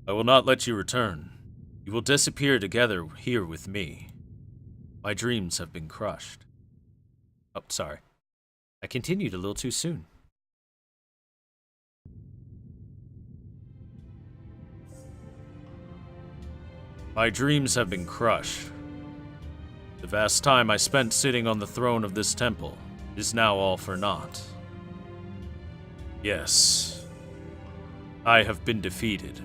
I will not let you return. You will disappear together here with me. My dreams have been crushed. Oh, sorry. I continued a little too soon. My dreams have been crushed. The vast time I spent sitting on the throne of this temple is now all for naught. Yes, I have been defeated.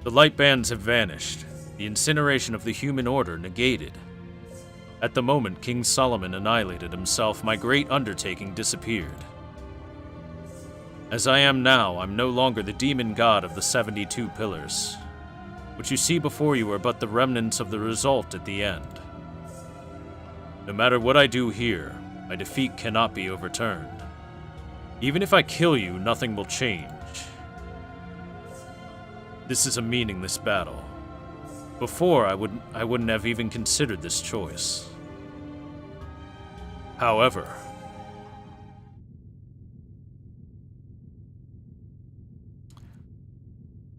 The light bands have vanished, the incineration of the human order negated. At the moment King Solomon annihilated himself, my great undertaking disappeared. As I am now, I'm no longer the demon god of the 72 pillars. What you see before you are but the remnants of the result at the end. No matter what I do here, my defeat cannot be overturned. Even if I kill you, nothing will change. This is a meaningless battle. Before, I wouldn't have even considered this choice. However,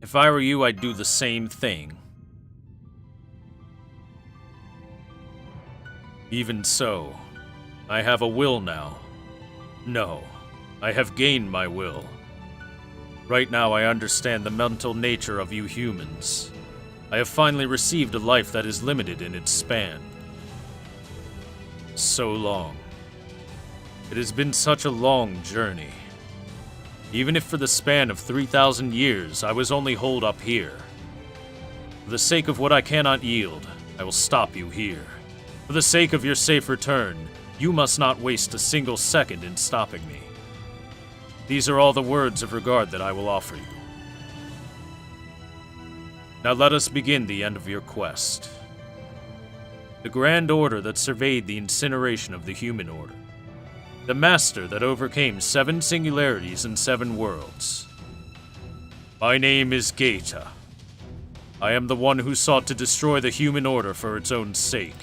if I were you, I'd do the same thing. Even so, I have a will now. No, I have gained my will. Right now I understand the mental nature of you humans. I have finally received a life that is limited in its span. So long. It has been such a long journey. Even if for the span of 3,000 years I was only holed up here. For the sake of what I cannot yield, I will stop you here. For the sake of your safe return, you must not waste a single second in stopping me. These are all the words of regard that I will offer you. Now let us begin the end of your quest. The grand order that surveyed the incineration of the human order. The master that overcame 7 singularities and 7 worlds. My name is Geita. I am the one who sought to destroy the human order for its own sake.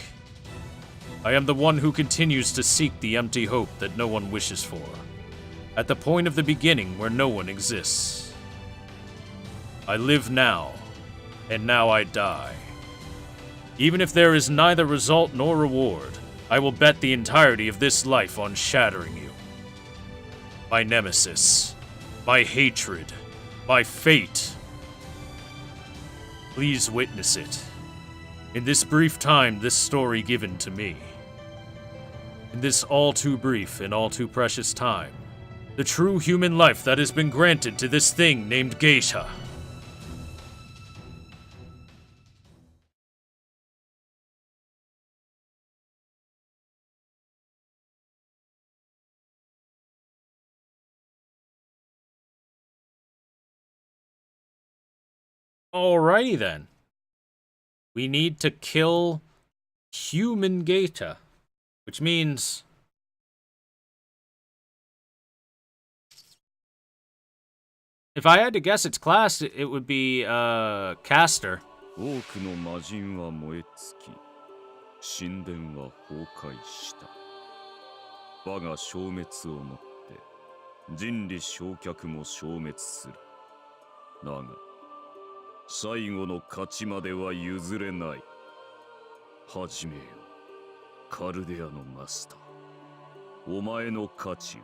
I am the one who continues to seek the empty hope that no one wishes for. At the point of the beginning where no one exists. I live now, and now I die. Even if there is neither result nor reward, I will bet the entirety of this life on shattering you. My nemesis, my hatred, my fate. Please witness it. In this brief time, this story given to me. In this all too brief and all too precious time, the true human life that has been granted to this thing named Geisha. Alrighty then. We need to kill human Geisha, which means if I had to guess its class, it would be, caster. 多くの魔人は燃え尽き、神殿は崩壊した。我が消滅をもって人理焼却も消滅する。だが最後の勝ちまでは譲れない。始めよ、カルデアのマスター。お前の価値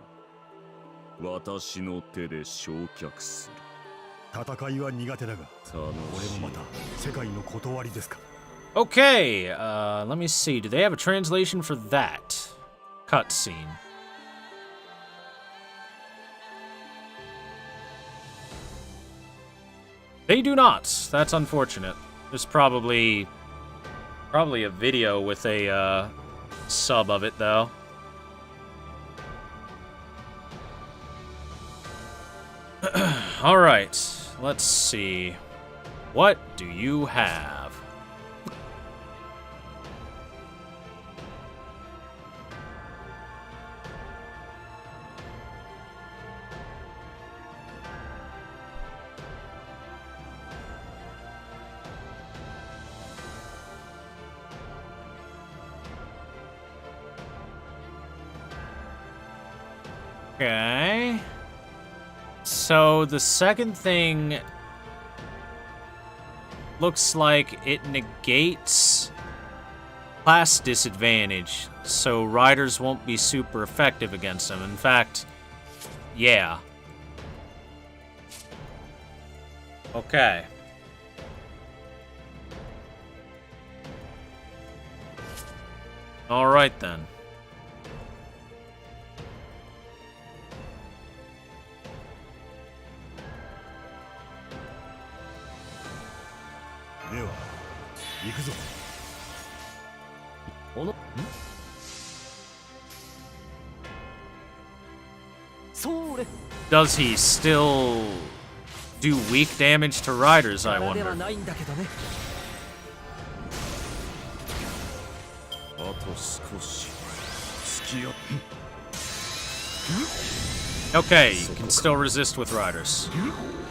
を私の手で焼却する。戦いは苦手だが、俺もまた世界の断りですか。Okay, let me see. Do they have a translation for that cutscene? They do not. That's unfortunate. There's probably a video with a sub of it though. All right. Let's see. What do you have? Okay. So the second thing looks like it negates class disadvantage, so riders won't be super effective against him. In fact, yeah. Okay. All right then. Does he still do weak damage to riders, I wonder? Okay, you can still resist with riders.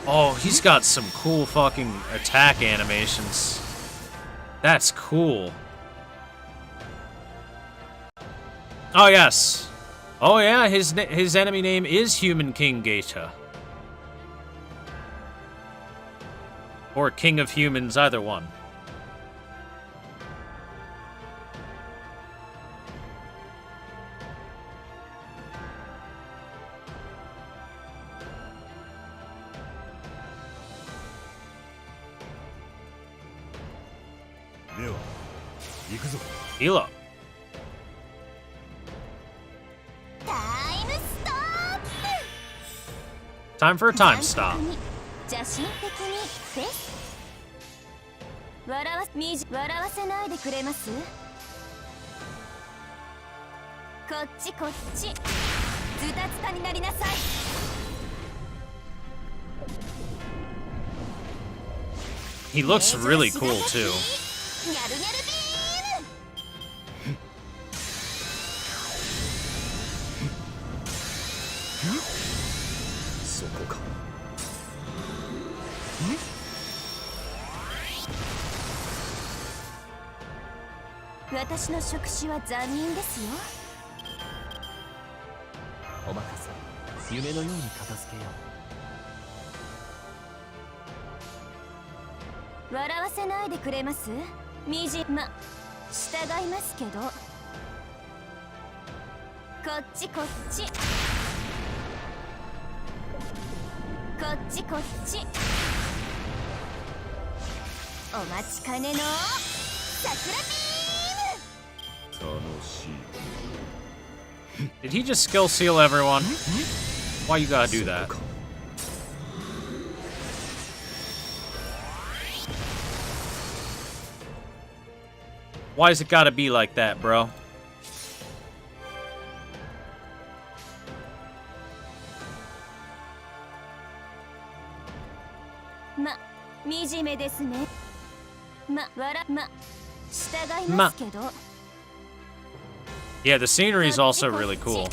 Oh, he's got some cool fucking attack animations. That's cool. Oh, yes. Oh, yeah, his enemy name is Human King Geisha. Or King of Humans, either one. Heal up. Time for a time stop. He looks really cool too. Did he just skill seal everyone? Why you gotta do that? Why's it gotta be like that, bro? Yeah, the scenery is also really cool.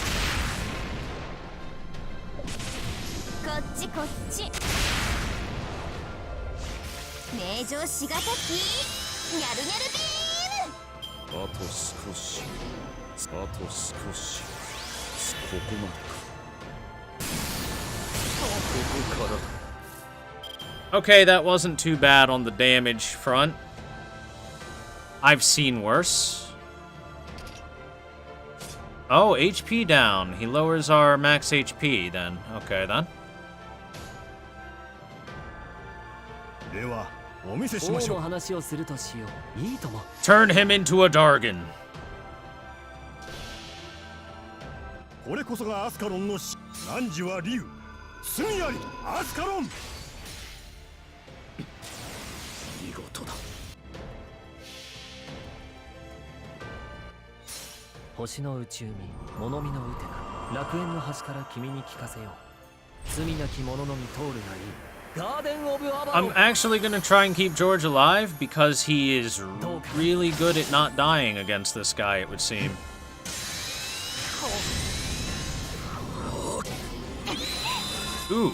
Okay, that wasn't too bad on the damage front. I've seen worse. Oh, HP down. He lowers our max HP then. Okay, then. Turn him into a Dargon. これこそがアスカロンの死。汝は竜、罪ありアスカロン。見事だ。星の宇宙に物見のウテナ、楽園の端から君に聞かせよう。罪なき者のみ通るがいい。I'm actually gonna try and keep George alive because he is really good at not dying against this guy, it would seem. Ooh.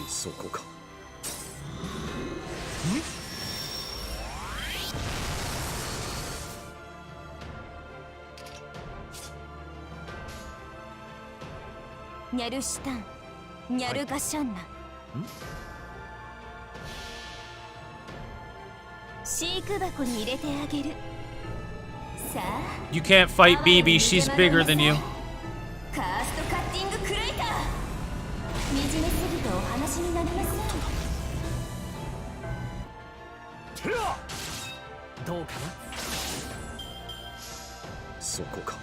さあ You can't fight BB, she's bigger than you. カーストカッティングクレーター惨めすぎてお話になりませんどうかな。そこか。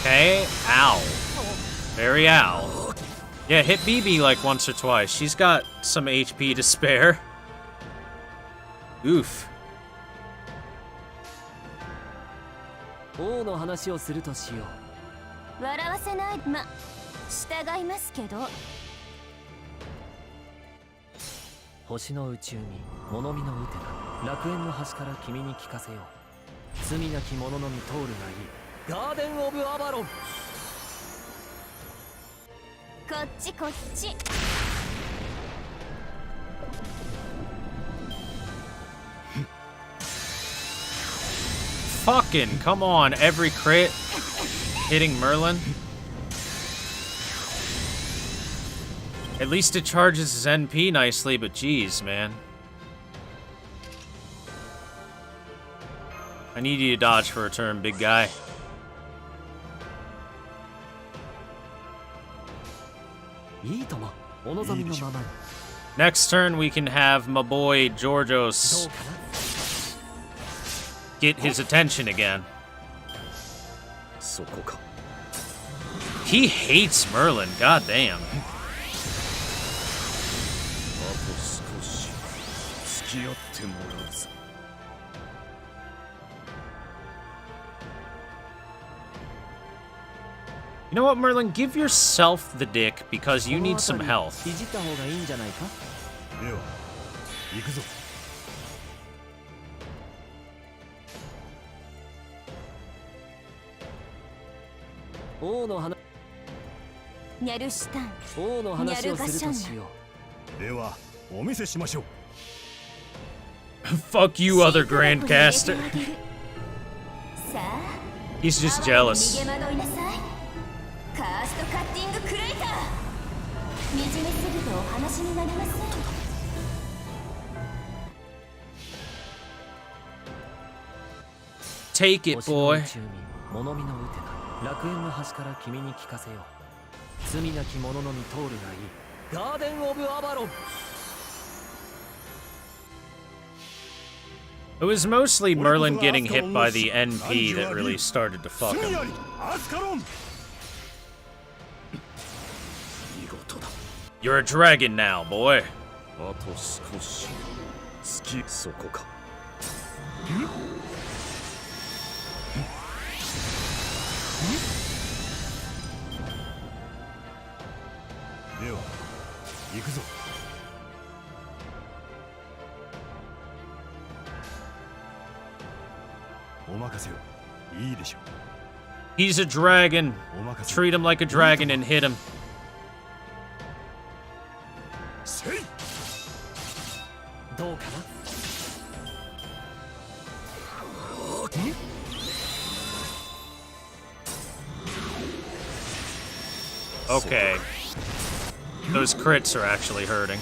Okay, ow. Very ow. Yeah, hit BB like once or twice. She's got some HP to spare. Oof. 王の話をするとしよう。笑わせないま従いますけど星の宇宙に物見のウテナ、楽園の端から君に聞かせよう。罪なき者のみ通るがいい。ガーデン・オブ・アバロン。こっちこっち Fucking, come on, every crit hitting Merlin. At least it charges his NP nicely, but geez, man. I need you to dodge for a turn, big guy. いいとも、お望みのままに。 Next turn, we can have my boy どう Georgios かな。 get his attention again. そこか。 He hates Merlin, goddamn. あと少し付き合ってもらうぞ。 You know what, Merlin? Give yourself the dick because you need some health. いじった方がいいんじゃないか。では行くぞ。王の話、ニャルシュタン王の話をするとしよではお見せしましょう。 Fuck you, other Grandcaster. さあ He's just 逃 jealous. げ惑いなさいカーストカッティングクレーター惨めすぎてお話になりません Take う。 it, 星の boy. 宇宙に物見のウテナ、楽園の端から君に聞かせよう。罪なき者のみ通るがいい。ガーデン・オブ・アバロン。 It was mostly Merlin getting hit by the NP that really started to fuck 速 him. やりアスカロン。見事だ。 You're a dragon now, boy. あと少し付きそこか。 では行くぞ。お任せを。いいでしょ He's a dragon. う。お任せを。 Treat him like a dragon and hit him. せい。どうかな。 Okay. Those crits are actually hurting.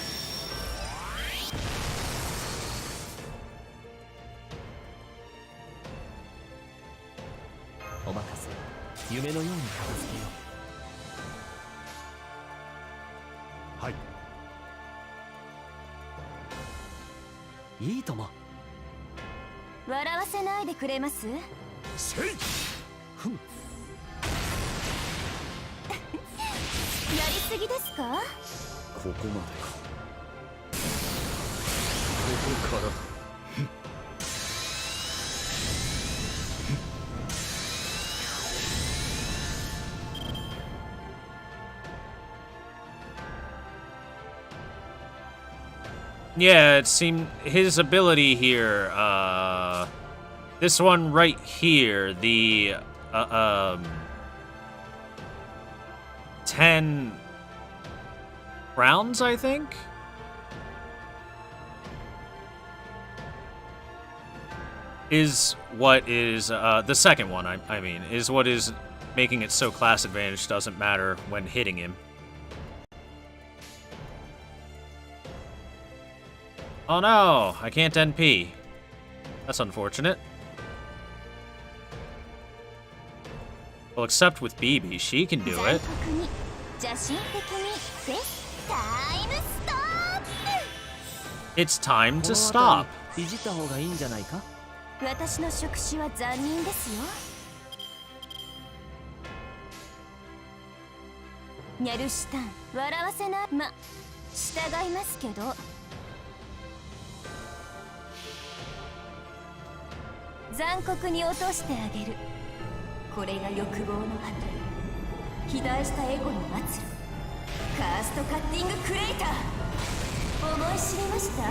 お任せ。夢のように片付けよはい。う。いいとも。笑わせないでくれますせい。やりすぎですかここまでか。ここからだ。 Yeah, it seemed his ability here, this one right here, the, 10 rounds, I think? Is what is, the second one, I mean, is what is making it so class advantage doesn't matter when hitting him. Oh no, I can't NP. That's unfortunate. Well, except with BB, she can do it. 残酷に邪神的にタイムストップ It's time こ to の stop. 辺りいじった方がいいんじゃないか。私の触手は残忍ですよ。ニャルシュタン笑わせない。ま、従いますけど。残酷に落としてあげる。これが欲望の果て。肥大したエゴの末路。カーストカッティングクレーター。思い知りました？や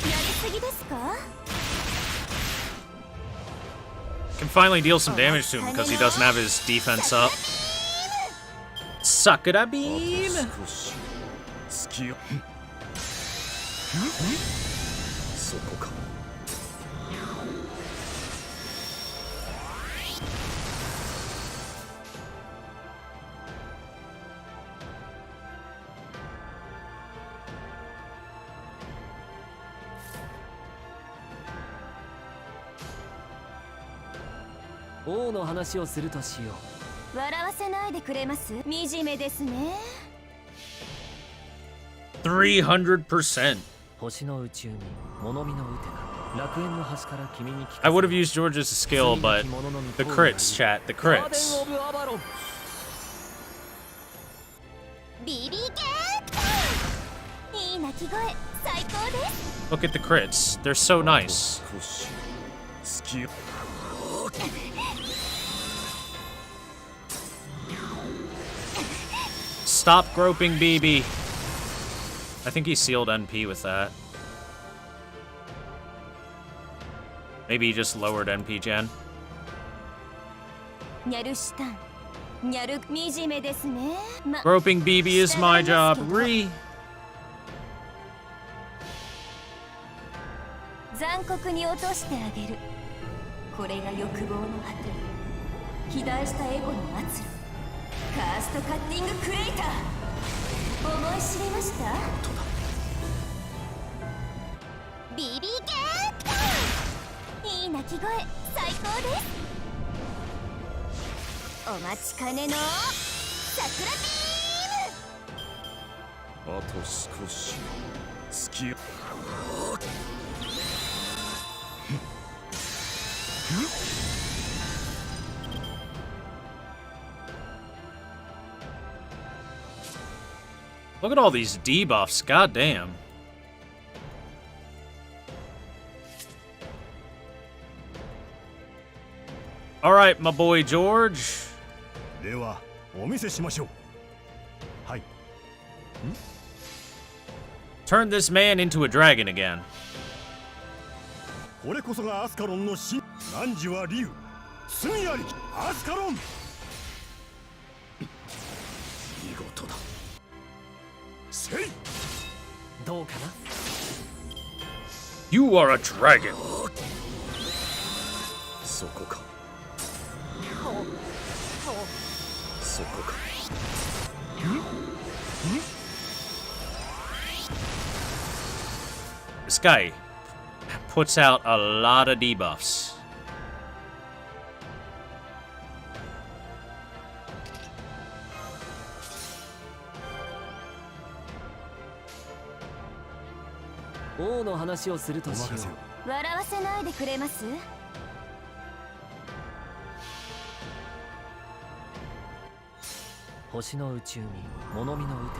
りすぎですか？ Can finally deal some damage to him because he doesn't have his defense up. Sakura beam. 少し隙をそこか。王の話をするとしよう。笑わせないでくれます？惨めですね。 300%. 星の宇宙に物見の打てな。楽園の端から君に聞かせよう。 I would have used George's skill, but the crits, chat, the ガーデン crits. オブアバロン。ビビゲーいい鳴き声最高です。 Look at the crits. They're so nice. 少し隙を Stop groping BB. I think he sealed NP with that. Maybe he just lowered NP gen. ニャルシュタンニャル惨めですね。ま、 Groping BB is my job. Re. 残酷に落としてあげる。これが欲望の果て。肥大したエゴの末路。カーストカッティングクレーター。思い知りました？ビビゲーいい鳴き声最高です。お待ちかねの桜ビーム。あと少し隙を Look at all these debuffs. Goddamn. All right, my boy George. ではお見せしましょう。はい。 Turn this man into a dragon again. これこそがアスカロンの真。汝は竜。罪ありアスカロン。見事だ。せい。どうかな。 You are a dragon. そこか。そこか。 This guy puts out a lot of debuffs. Oh, 王の話をするとしよお任せを。う。笑わせないでくれます？星の宇宙に物見の打て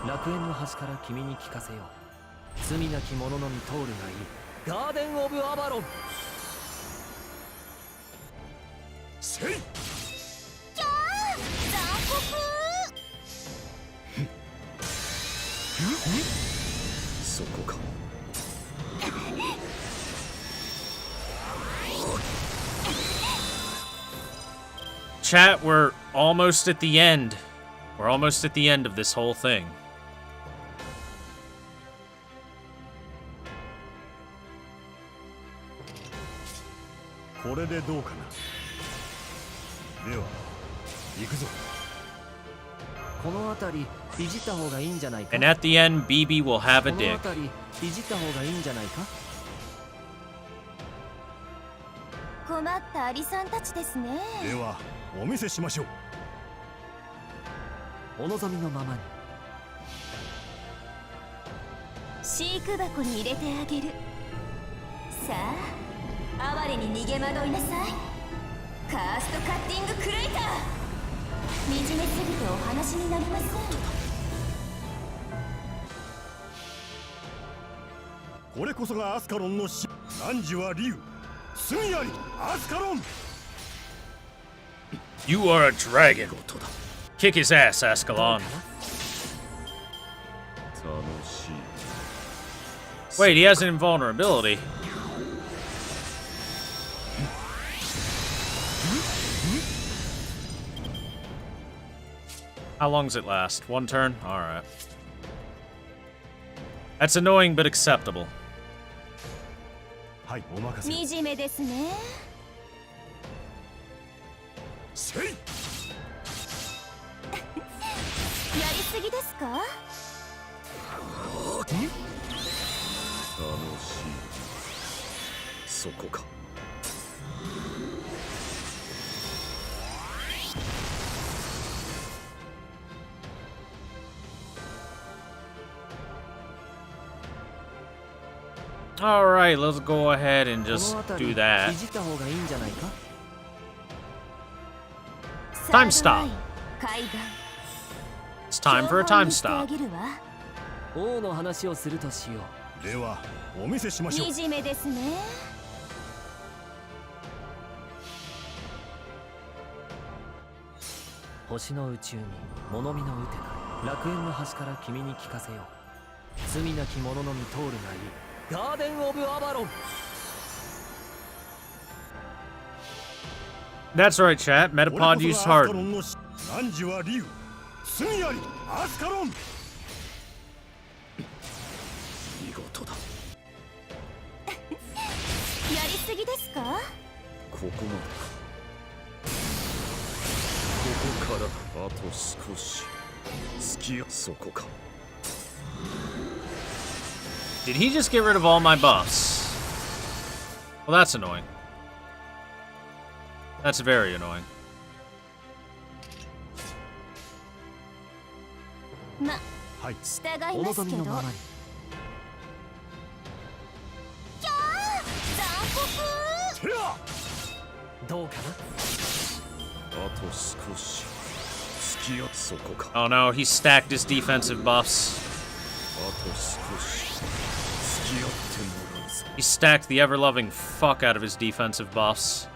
な。楽園の端から君に聞かせよう。罪なき者のみ通るがいい。ガーデンオブアバロン。せい。キャー残そこか。 Chat, we're almost at the end. We're almost at the end of this whole thing. これでどうかな。では行くぞ。この辺りいじった方がいいんじゃないか。 And at the end, BB will have a この dick. 辺りいじった方がいいんじゃないか。困ったアリさんたちですね。ではお見せしましょう。お望みのままに。飼育箱に入れてあげる。さあ哀れに逃げ惑いなさい。カーストカッティングクレーター。惨めすぎてお話になりません。これこそがアスカロンの死。汝は竜、罪ありアスカロン。 You are a dragon. Kick his ass, Ascalon. 楽しい Wait, he has an invulnerability. How long does it last? One turn? Alright. That's annoying but acceptable. はい、お任せ。惨めですね。せい。やりすぎですか。楽しいそこか。Alright, let's go ahead and この just 辺り do that. いじった方がいいんじゃないか。 Time stop. 海岸 It's time for a time stop. 王の話をするとしよう。ではお見せしましょう。惨めですね。星の宇宙に物見の打てな楽園の端から君に聞かせよう。罪なき者のみ通るがいいガーデン・オブ・アバロン。 That's right, chat. これ Metapod こ used そがアスカロ Harden. ンの死。汝は竜、罪ありアスカロン。見事だ。やりすぎですか。ここまでか。ここからあと少し。隙やそこか。 Did he just get rid of all my buffs? Well, that's annoying. That's very annoying. ま、はい。従いおますけど。望みのままに。キャー、残酷。てや。どうかな。あと少し。隙やそこか。 Oh no, he stacked his defensive buffs. あと少し。付き合ってもらうぞ。 He stacked the ever-loving fuck out of his defensive buffs.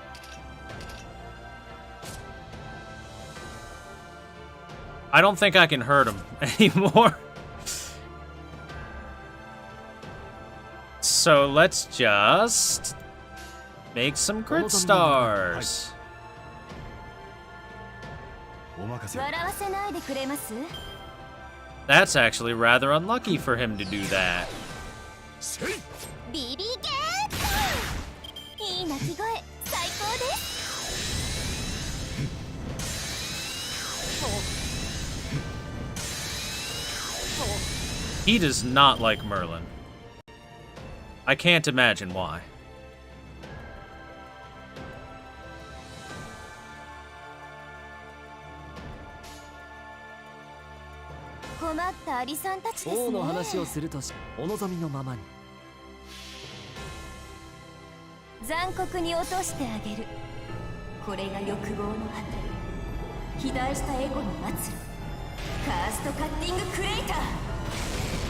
I don't think I can hurt him anymore. So let's just make some crit stars. お任せを。笑わせないでくれます。 That's actually rather unlucky for him to do that. せい。ビビゲー。いい鳴き声、最高です。 He does not like Merlin. I can't imagine why. 困ったアリさんたちですね。王の話をするとしお望みのままに。残酷に落としてあげる。これが欲望の果て。肥大したエゴの末路。カーストカッティングクレーター。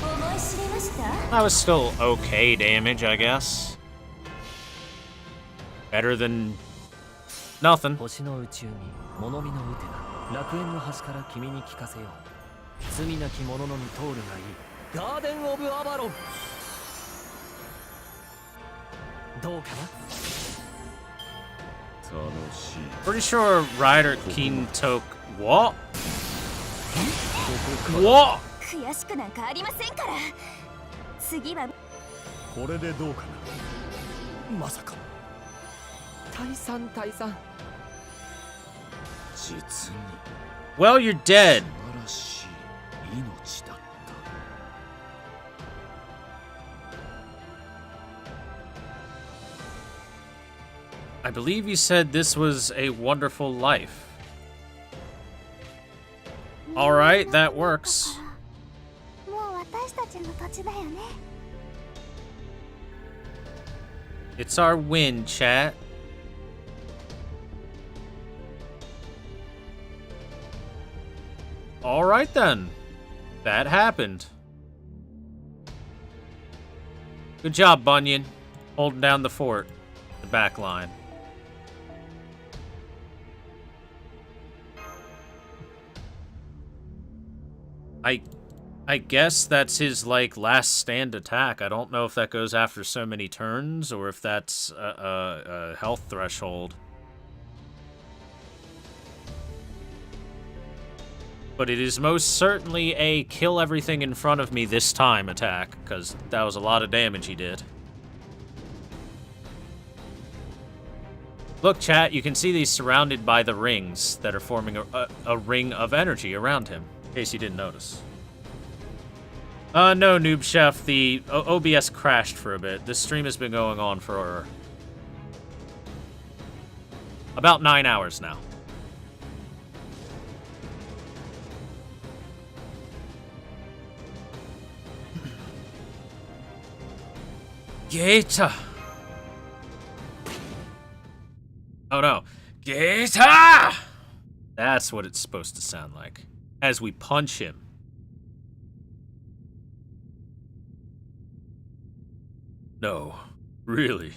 思い知りました。 That was still okay damage, I guess. Better than nothing. 星の宇宙に物見の打てな楽園の端から君に聞かせよう。罪なき者のみ通るがいいガーデン・オブ・アバロン。どうかな。楽しい。 Pretty sure Ryder King took what? What? 悔しくなんかありませんから。次はこれでどうかな。まさか。退散退散。実に Well, you're dead. 素晴らしい命 I believe you said this was a wonderful life. Alright, that works. もう私たちの土地だよね。 It's our win, chat. Alright then. That happened. Good job, Bunyan. Holding down the fort. The back line. I guess that's his, like, last stand attack. I don't know if that goes after so many turns or if that's a health threshold. But it is most certainly a kill everything in front of me this time attack, because that was a lot of damage he did. Look, chat, you can see he's surrounded by the rings that are forming a ring of energy around him, in case you didn't notice. No, Noob Chef, the OBS crashed for a bit. This stream has been going on for about 9 hours now. Gaeta! Oh no. Gaeta! That's what it's supposed to sound like. As we punch him. No, really.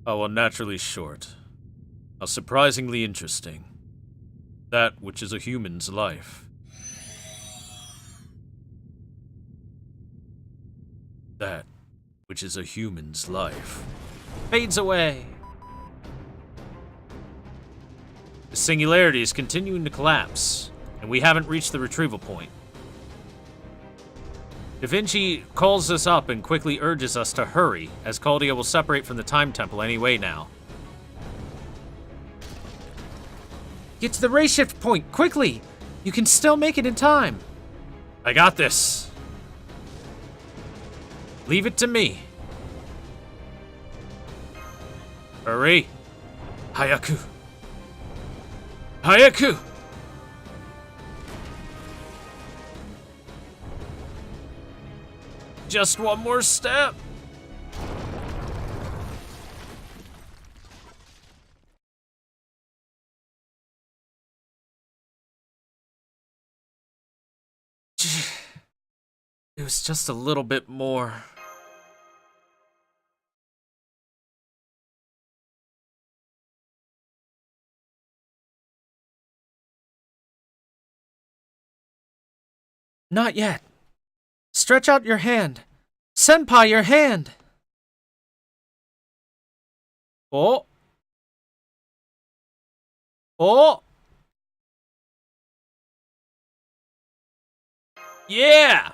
How unnaturally short. How surprisingly interesting. That which is a human's life. That which is a human's life. Fades away. The singularity is continuing to collapse, and we haven't reached the retrieval point. Da Vinci calls us up and quickly urges us to hurry, as Caldia will separate from the Time Temple anyway now. Get to the ray shift point, quickly! You can still make it in time. I got this. Leave it to me. Hurry. Hayaku. Hayaku! Just one more step. It was just a little bit more. Not yet. Stretch out your hand. Senpai, your hand! Oh. Oh. Yeah!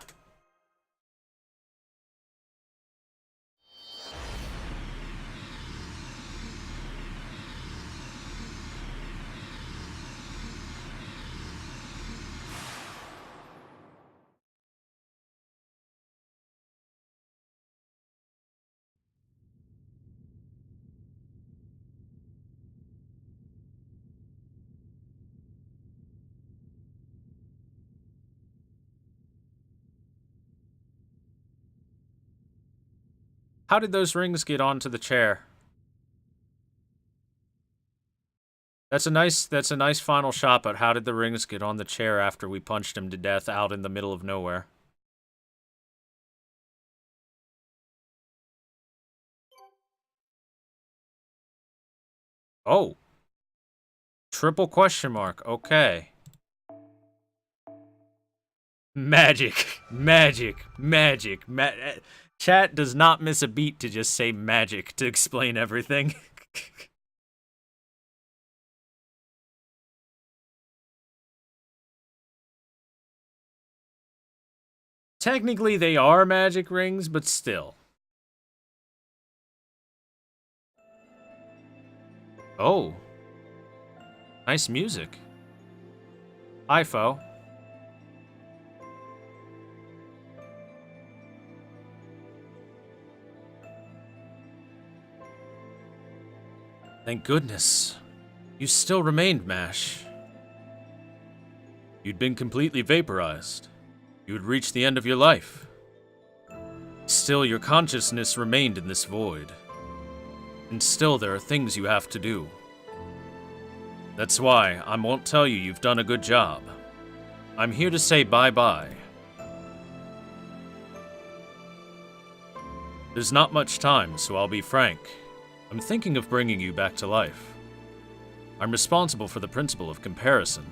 How did those rings get onto the chair? That's a nice final shot, but how did the rings get on the chair after we punched him to death out in the middle of nowhere? Oh. Triple question mark. Okay. Magic. Magic. Magic. Chat does not miss a beat to just say magic to explain everything. Technically, they are magic rings, but still. Oh. Nice music. Hi, Fo. Thank goodness. You still remained, MASH. You'd been completely vaporized. You had reached the end of your life. Still, your consciousness remained in this void. And still, there are things you have to do. That's why I won't tell you you've done a good job. I'm here to say bye-bye. There's not much time, so I'll be frank. I'm thinking of bringing you back to life. I'm responsible for the principle of comparison.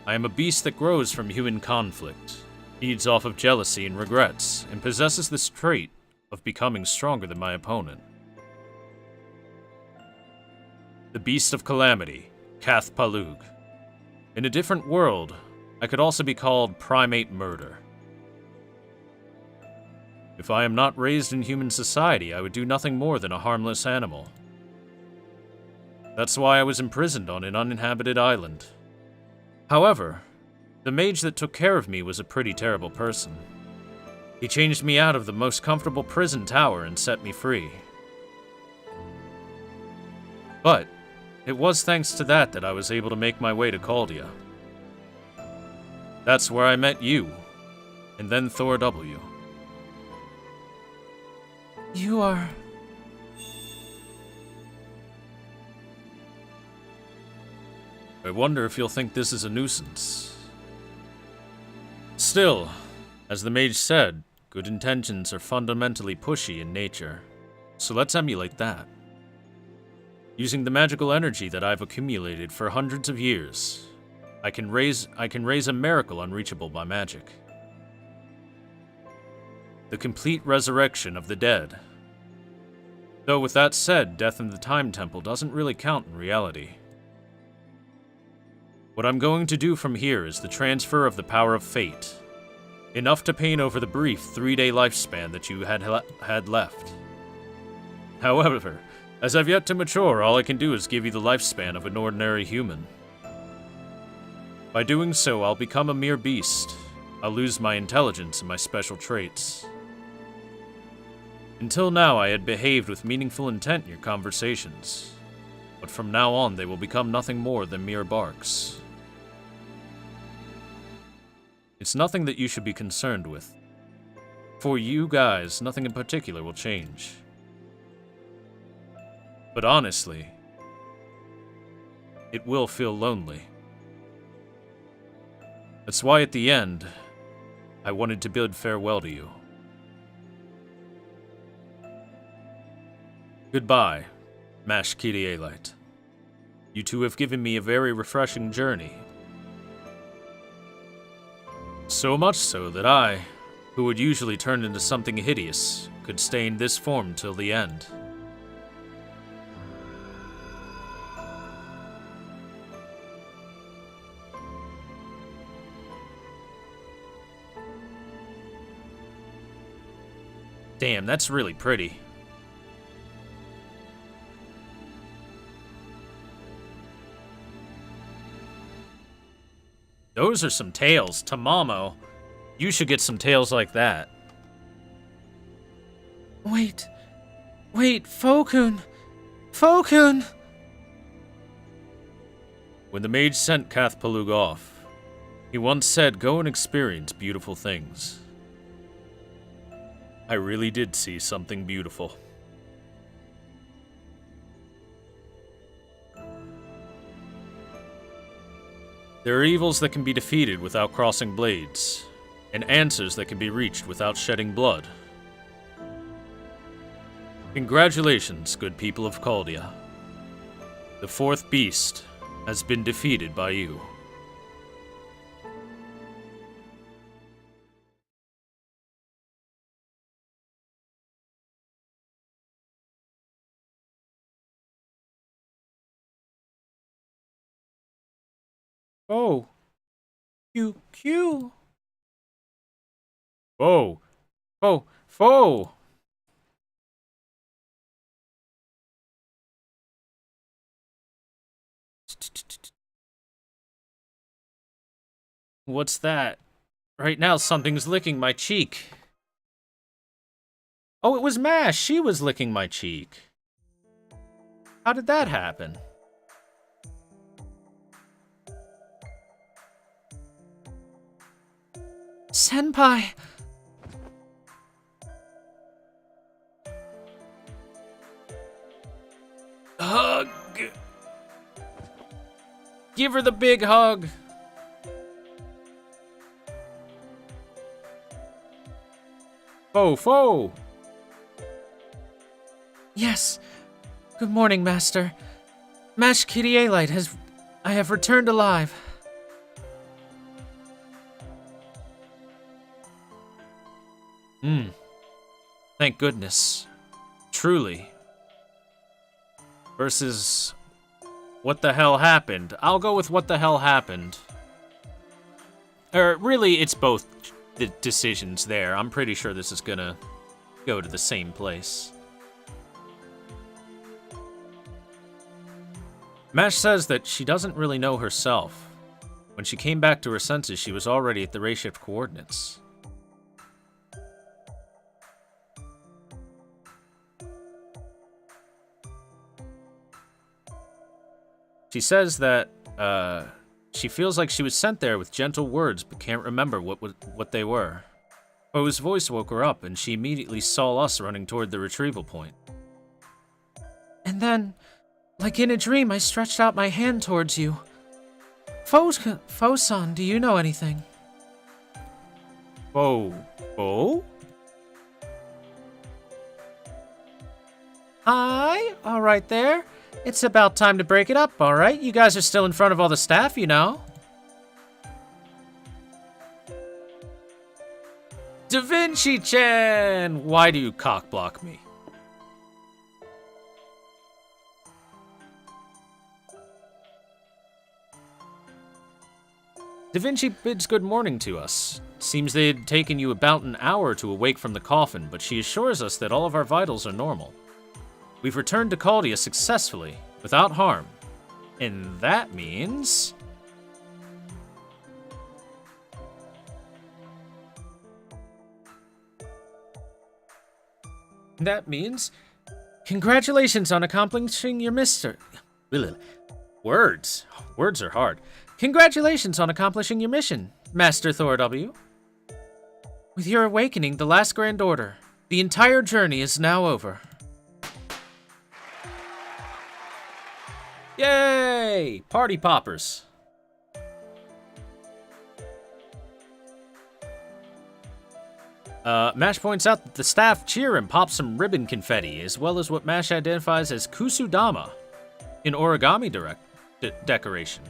I am a beast that grows from human conflict, feeds off of jealousy and regrets, and possesses this trait of becoming stronger than my opponent. The Beast of Calamity, Kath Palug. In a different world, I could also be called Primate Murder. If I am not raised in human society, I would do nothing more than a harmless animal. That's why I was imprisoned on an uninhabited island. However, the mage that took care of me was a pretty terrible person. He changed me out of the most comfortable prison tower and set me free. But it was thanks to that I was able to make my way to Caldia. That's where I met you, and then Thor W. You are... I wonder if you'll think this is a nuisance. Still, as the mage said, good intentions are fundamentally pushy in nature, so let's emulate that. Using the magical energy that I've accumulated for hundreds of years, I can raise a miracle unreachable by magic. The complete resurrection of the dead. Though with that said, death in the Time Temple doesn't really count in reality. What I'm going to do from here is the transfer of the power of fate. Enough to paint over the brief 3-day lifespan that you had left. However, as I've yet to mature, all I can do is give you the lifespan of an ordinary human. By doing so, I'll become a mere beast. I'll lose my intelligence and my special traits. Until now, I had behaved with meaningful intent in your conversations. But from now on, they will become nothing more than mere barks. It's nothing that you should be concerned with. For you guys, nothing in particular will change. But honestly, it will feel lonely. That's why at the end, I wanted to bid farewell to you. Goodbye, Mash Kirielite. You two have given me a very refreshing journey. So much so that I, who would usually turn into something hideous, could stay in this form till the end. Damn, that's really pretty. Those are some tails. Tamamo, you should get some tails like that. Wait, Fokun! Fokun! When the mage sent Kath Palug off, he once said, "Go and experience beautiful things." I really did see something beautiful. There are evils that can be defeated without crossing blades, and answers that can be reached without shedding blood. Congratulations, good people of Caldia. The fourth beast has been defeated by you. Oh. Q. Whoa. Oh. Foe. What's that? Right now something's licking my cheek. Oh, it was Mash. She was licking my cheek. How did that happen? Senpai! Hug! Give her the big hug! Fo! Yes. Good morning, Master. Mash Kirielite has... I have returned alive. Thank goodness. Truly. Versus... what the hell happened? I'll go with what the hell happened. Really, it's both the decisions there. I'm pretty sure this is gonna go to the same place. Mash says that she doesn't really know herself. When she came back to her senses, she was already at the ray shift coordinates. She says that, she feels like she was sent there with gentle words, but can't remember what they were. Poe's voice woke her up, and she immediately saw us running toward the retrieval point. And then, like in a dream, I stretched out my hand towards you. Fo-san, do you know anything? Fo? Hi, all right there. It's about time to break it up, all right? You guys are still in front of all the staff, you know. Da Vinci-chan! Why do you cockblock me? Da Vinci bids good morning to us. Seems they had taken you about an hour to awake from the coffin, but she assures us that all of our vitals are normal. We've returned to Caldia successfully, without harm. And that means... Congratulations on accomplishing your Words are hard. Congratulations on accomplishing your mission, Master Thor W. With your awakening, the last Grand Order, the entire journey is now over. Yay! Party poppers. Mash points out that the staff cheer and pop some ribbon confetti, as well as what Mash identifies as kusudama, an origami decoration.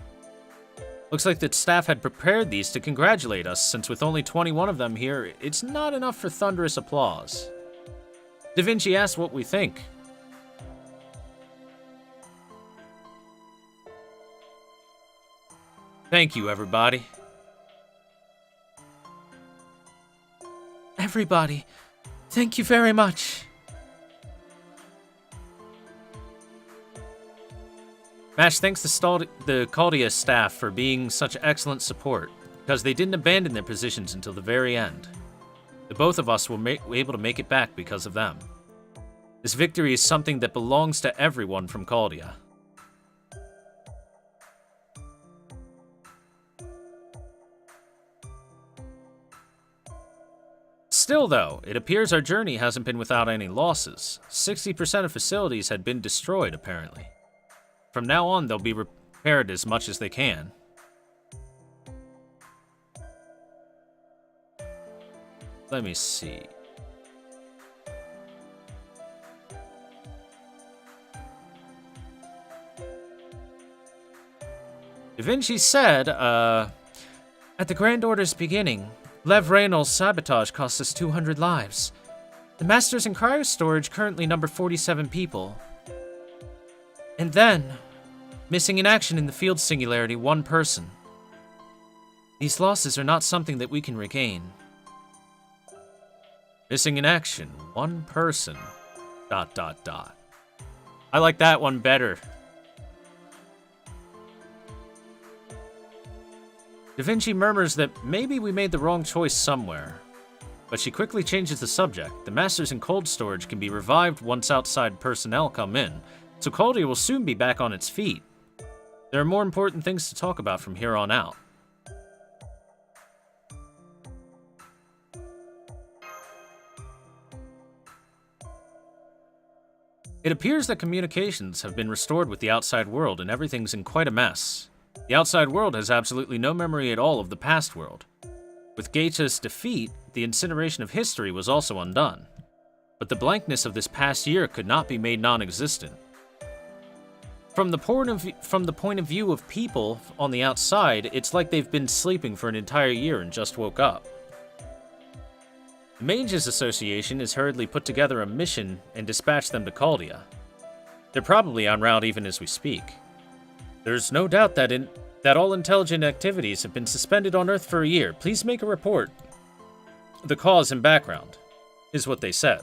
Looks like the staff had prepared these to congratulate us, since with only 21 of them here, it's not enough for thunderous applause. Da Vinci asks what we think. Thank you, everybody. Everybody, thank you very much. Mash thanks the Caldia staff for being such excellent support, because they didn't abandon their positions until the very end. The both of us were able to make it back because of them. This victory is something that belongs to everyone from Caldia. Still, though, it appears our journey hasn't been without any losses. 60% of facilities had been destroyed, apparently. From now on, they'll be repaired as much as they can. Let me see. Da Vinci said, at the Grand Order's beginning, Lev Reynolds' sabotage cost us 200 lives. The Masters in Cryo Storage currently number 47 people. And then, missing in action in the field Singularity, 1 person. These losses are not something that we can regain. Missing in action, 1 person. ... I like that one better. Da Vinci murmurs that maybe we made the wrong choice somewhere. But she quickly changes the subject. The Masters in Cold Storage can be revived once outside personnel come in, so Caldia will soon be back on its feet. There are more important things to talk about from here on out. It appears that communications have been restored with the outside world and everything's in quite a mess. The outside world has absolutely no memory at all of the past world. With Gaeta's defeat, the incineration of history was also undone. But the blankness of this past year could not be made non-existent. From the point of view of people on the outside, it's like they've been sleeping for an entire year and just woke up. The Mages Association has hurriedly put together a mission and dispatched them to Caldia. They're probably en route even as we speak. There's no doubt that all intelligent activities have been suspended on Earth for a year. Please make a report. The cause and background is what they said.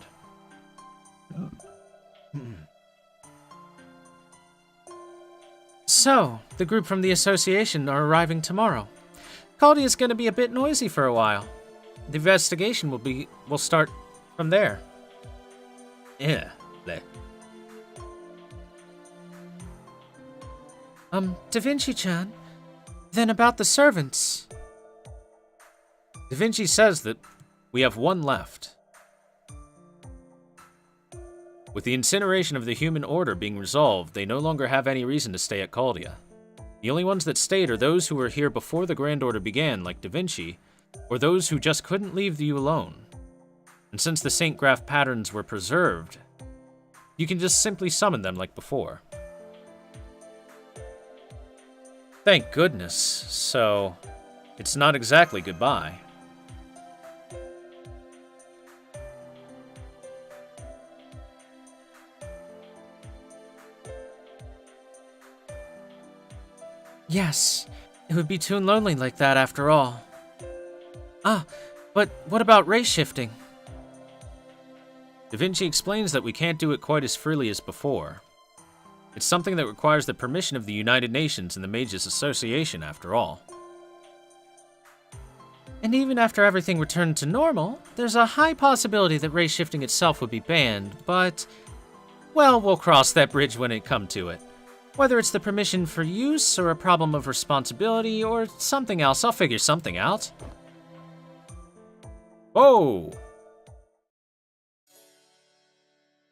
So, the group from the association are arriving tomorrow. Caldia's gonna be a bit noisy for a while. The investigation will start from there. Yeah, bleh. Da Vinci-chan, then about the servants. Da Vinci says that we have one left. With the incineration of the human order being resolved, they no longer have any reason to stay at Caldia. The only ones that stayed are those who were here before the Grand Order began, like Da Vinci, or those who just couldn't leave you alone. And since the Saint Graph patterns were preserved, you can just simply summon them like before. Thank goodness, so it's not exactly goodbye. Yes, it would be too lonely like that after all. But what about race shifting? Da Vinci explains that we can't do it quite as freely as before. It's something that requires the permission of the United Nations and the Mages Association, after all. And even after everything returned to normal, there's a high possibility that race shifting itself would be banned, but, well, we'll cross that bridge when it comes to it. Whether it's the permission for use, or a problem of responsibility, or something else, I'll figure something out. Oh!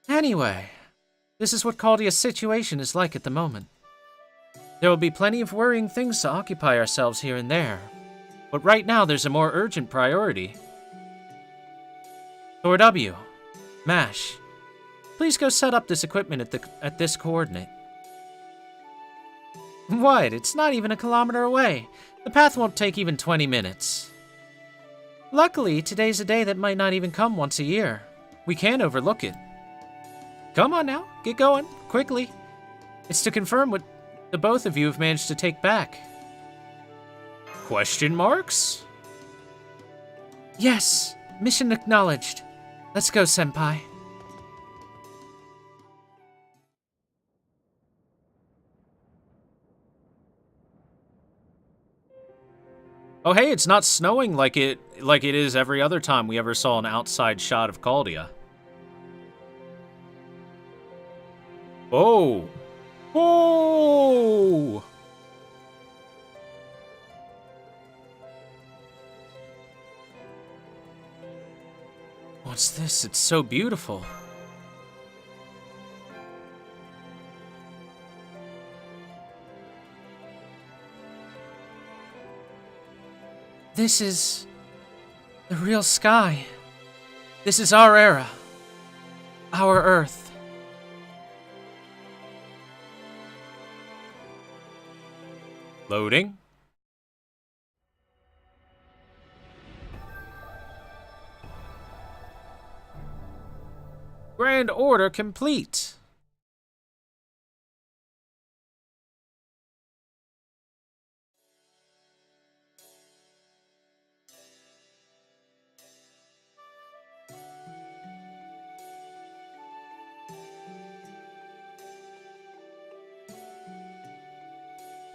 Anyway, this is what Caldia's situation is like at the moment. There will be plenty of worrying things to occupy ourselves here and there, but right now there's a more urgent priority. Thor W, MASH, please go set up this equipment at this coordinate. What? It's not even a kilometer away. The path won't take even 20 minutes. Luckily, today's a day that might not even come once a year. We can't overlook it. Come on now, get going, quickly. It's to confirm what the both of you have managed to take back. Question marks? Yes, mission acknowledged. Let's go, Senpai. Oh hey, it's not snowing like it is every other time we ever saw an outside shot of Caldia. Oh! Oh! What's this? It's so beautiful. This is the real sky. This is our era. Our Earth. Loading. Grand Order complete.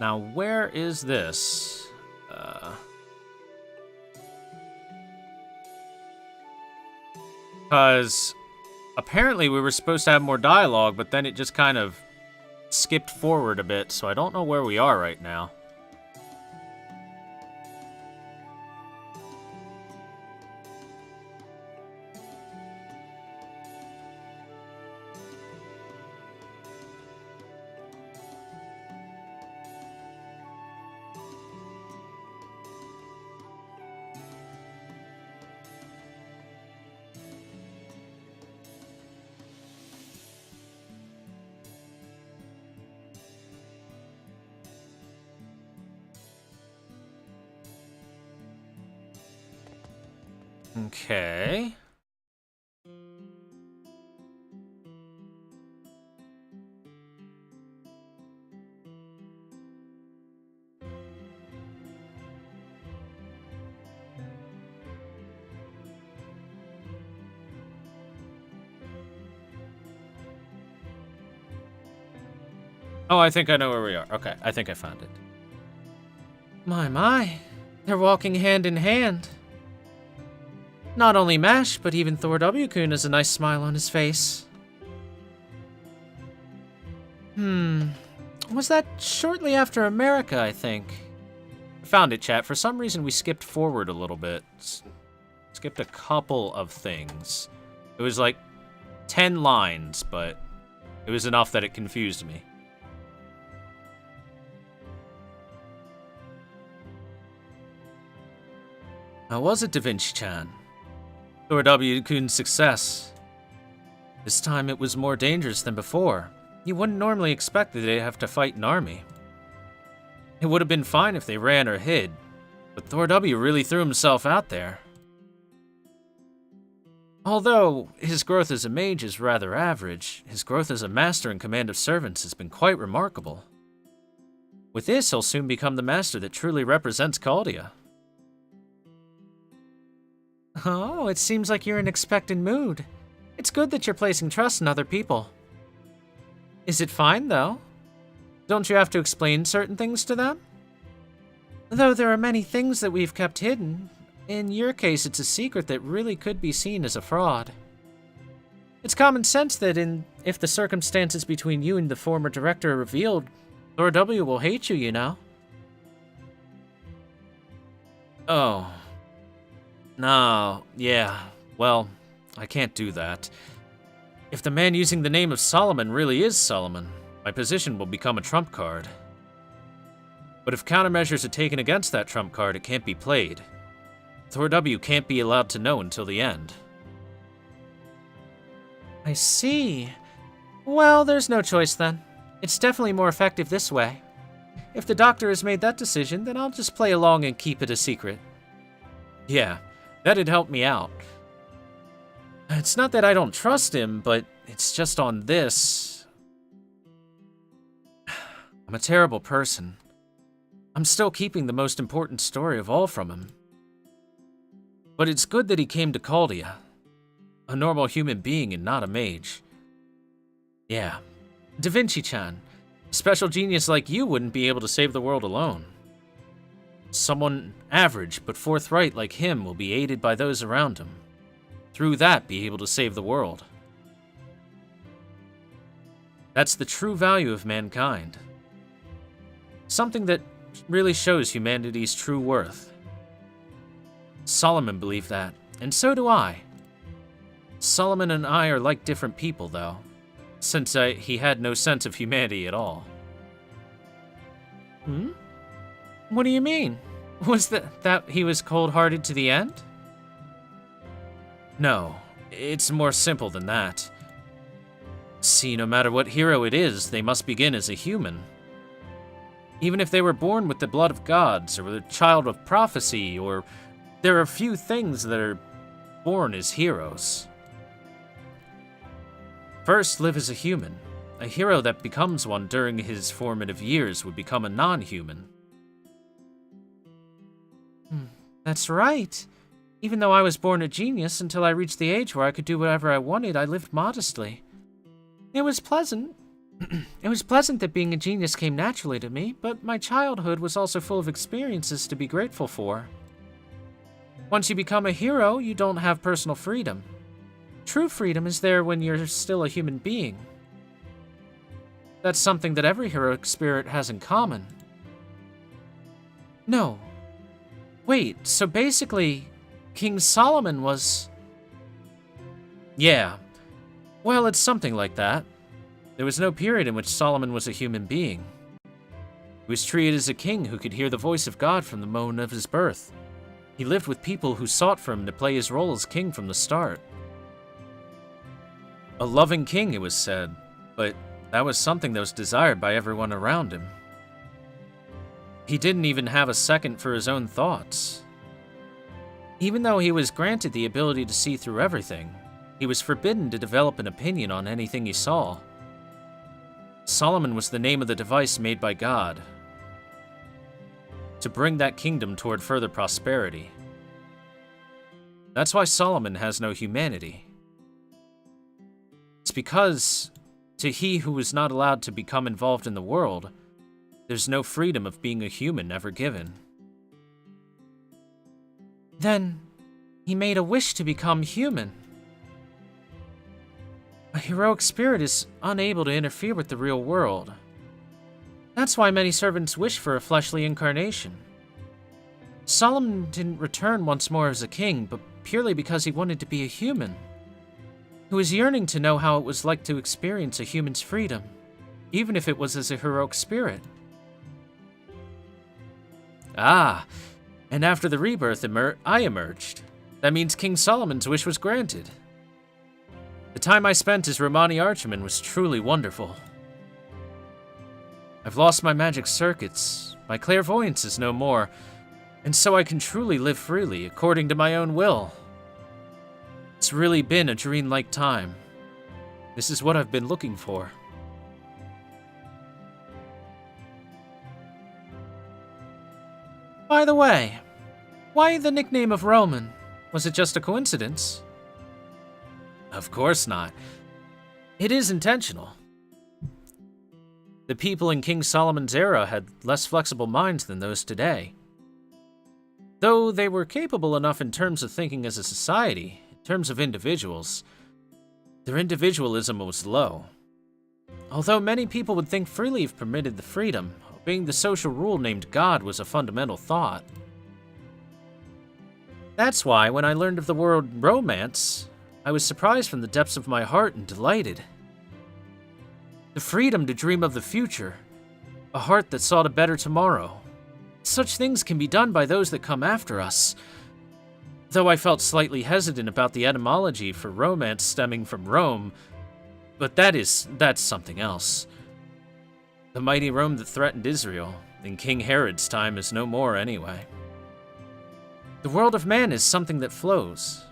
Now, where is this? Because apparently we were supposed to have more dialogue, but then it just kind of skipped forward a bit, so I don't know where we are right now. Okay. Oh, I think I know where we are. Okay, I think I found it. My. They're walking hand in hand. Not only Mash, but even Thor W-kun has a nice smile on his face. Was that shortly after America, I think? Found it, chat. For some reason, we skipped forward a little bit. Skipped a couple of things. It was like 10 lines, but it was enough that it confused me. How was it, Da Vinci-chan? Thor W-kun's success. This time it was more dangerous than before. You wouldn't normally expect that they'd have to fight an army. It would have been fine if they ran or hid, but Thor W really threw himself out there. Although his growth as a mage is rather average, his growth as a master in command of servants has been quite remarkable. With this, he'll soon become the master that truly represents Caldia. Oh, it seems like you're in expectant mood. It's good that you're placing trust in other people. Is it fine, though? Don't you have to explain certain things to them? Though there are many things that we've kept hidden, in your case it's a secret that really could be seen as a fraud. It's common sense that if the circumstances between you and the former director are revealed, Thor W will hate you, you know? Oh. No, yeah, well, I can't do that. If the man using the name of Solomon really is Solomon, my position will become a trump card. But if countermeasures are taken against that trump card, it can't be played. Thor W can't be allowed to know until the end. I see. Well, there's no choice then. It's definitely more effective this way. If the doctor has made that decision, then I'll just play along and keep it a secret. Yeah. That'd help me out. It's not that I don't trust him, but it's just on this. I'm a terrible person. I'm still keeping the most important story of all from him. But it's good that he came to Caldia. A normal human being and not a mage. Yeah. Da Vinci-chan, a special genius like you wouldn't be able to save the world alone. Someone average but forthright like him will be aided by those around him. Through that, be able to save the world. That's the true value of mankind. Something that really shows humanity's true worth. Solomon believed that, and so do I. Solomon and I are like different people, though, since he had no sense of humanity at all. What do you mean? Was that he was cold-hearted to the end? No, it's more simple than that. See, no matter what hero it is, they must begin as a human. Even if they were born with the blood of gods, or the child of prophecy, or there are few things that are born as heroes. First, live as a human. A hero that becomes one during his formative years would become a non-human. That's right. Even though I was born a genius, until I reached the age where I could do whatever I wanted, I lived modestly. It was pleasant. It was pleasant that being a genius came naturally to me, but my childhood was also full of experiences to be grateful for. Once you become a hero, you don't have personal freedom. True freedom is there when you're still a human being. That's something that every heroic spirit has in common. No. Wait, so basically, King Solomon was... Yeah. Well, it's something like that. There was no period in which Solomon was a human being. He was treated as a king who could hear the voice of God from the moment of his birth. He lived with people who sought for him to play his role as king from the start. A loving king, it was said, but that was something that was desired by everyone around him. He didn't even have a second for his own thoughts. Even though he was granted the ability to see through everything, he was forbidden to develop an opinion on anything he saw. Solomon was the name of the device made by God to bring that kingdom toward further prosperity. That's why Solomon has no humanity. It's because, to he who was not allowed to become involved in the world, there's no freedom of being a human ever given. Then, he made a wish to become human. A heroic spirit is unable to interfere with the real world. That's why many servants wish for a fleshly incarnation. Solomon didn't return once more as a king, but purely because he wanted to be a human, who was yearning to know how it was like to experience a human's freedom, even if it was as a heroic spirit. Ah, and after the rebirth I emerged. That means King Solomon's wish was granted. The time I spent as Romani Archerman was truly wonderful. I've lost my magic circuits, my clairvoyance is no more, and so I can truly live freely according to my own will. It's really been a dreamlike time. This is what I've been looking for. By the way, why the nickname of Roman? Was it just a coincidence? Of course not. It is intentional. The people in King Solomon's era had less flexible minds than those today. Though they were capable enough in terms of thinking as a society, in terms of individuals, their individualism was low. Although many people would think freely if permitted the freedom, obeying the social rule named God was a fundamental thought. That's why, when I learned of the word romance, I was surprised from the depths of my heart and delighted. The freedom to dream of the future, a heart that sought a better tomorrow. Such things can be done by those that come after us. Though I felt slightly hesitant about the etymology for romance stemming from Rome, but that's something else. The mighty Rome that threatened Israel in King Herod's time is no more anyway. The world of man is something that flows.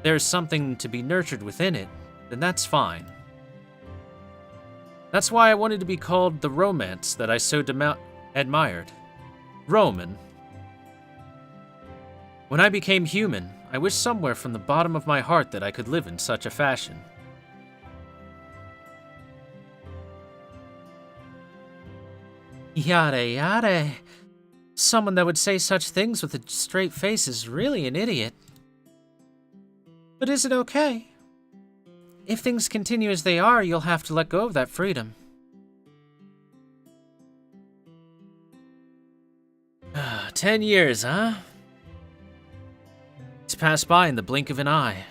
There's something to be nurtured within it, then that's fine. That's why I wanted to be called the romance that I so admired. Roman. When I became human, I wished somewhere from the bottom of my heart that I could live in such a fashion. Yada yada. Someone that would say such things with a straight face is really an idiot. But is it okay? If things continue as they are, you'll have to let go of that freedom. 10 years, huh? It's passed by in the blink of an eye.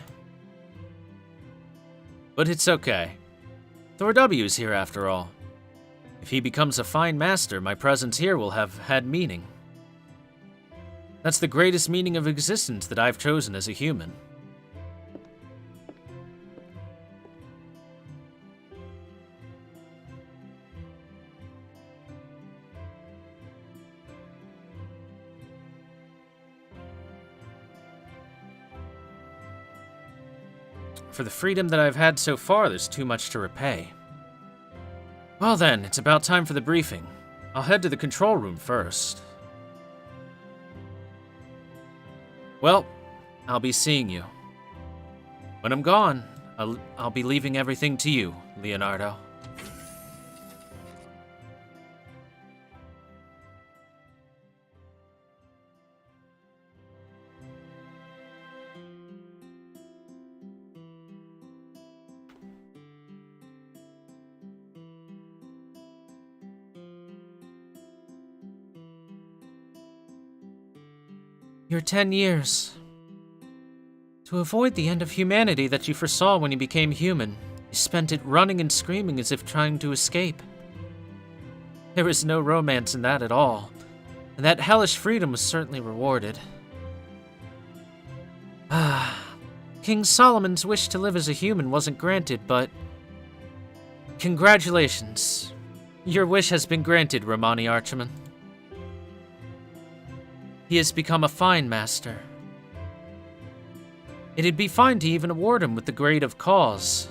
But it's okay. Thor W is here after all. If he becomes a fine master, my presence here will have had meaning. That's the greatest meaning of existence that I've chosen as a human. For the freedom that I've had so far, there's too much to repay. Well then, it's about time for the briefing. I'll head to the control room first. Well, I'll be seeing you. When I'm gone, I'll be leaving everything to you, Leonardo. Your 10 years. To avoid the end of humanity that you foresaw when you became human, you spent it running and screaming as if trying to escape. There was no romance in that at all, and that hellish freedom was certainly rewarded. King Solomon's wish to live as a human wasn't granted, but... Congratulations. Your wish has been granted, Romani Archman. He has become a fine master. It'd be fine to even award him with the grade of cause.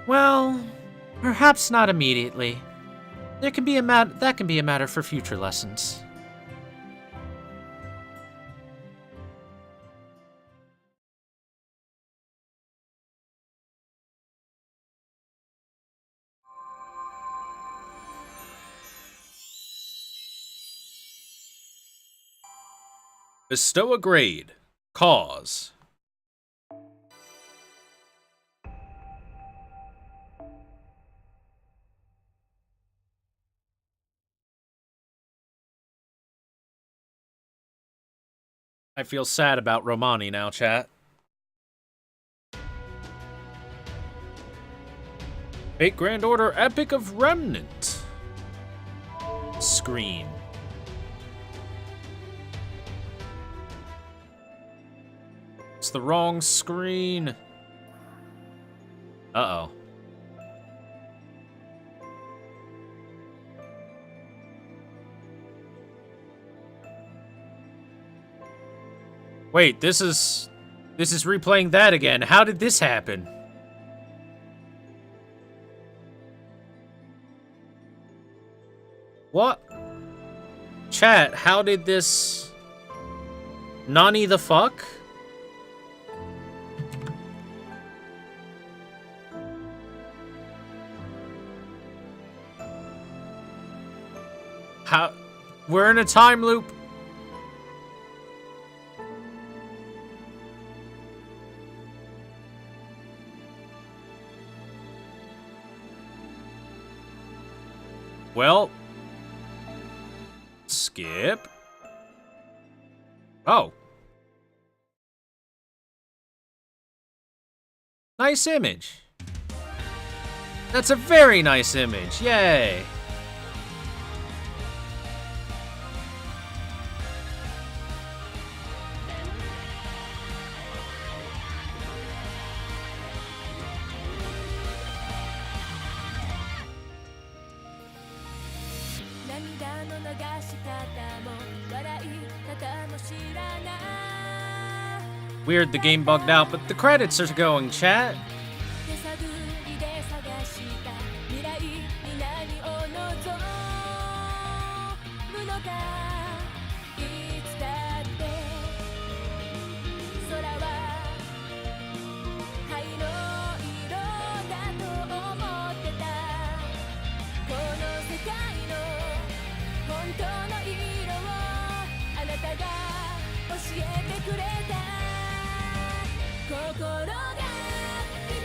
Well, perhaps not immediately. That can be a matter for future lessons. Bestow a grade. Cause. I feel sad about Romani now, chat. Fate Grand Order Epic of Remnant. Screen. It's the wrong screen. Uh-oh. Wait, this is replaying that again. How did this happen? What? Chat, how did this... Nani the fuck? How? We're in a time loop. Well, skip. Oh. Nice image. That's a very nice image. Yay. Weird, the game bugged out, but the credits are going, chat.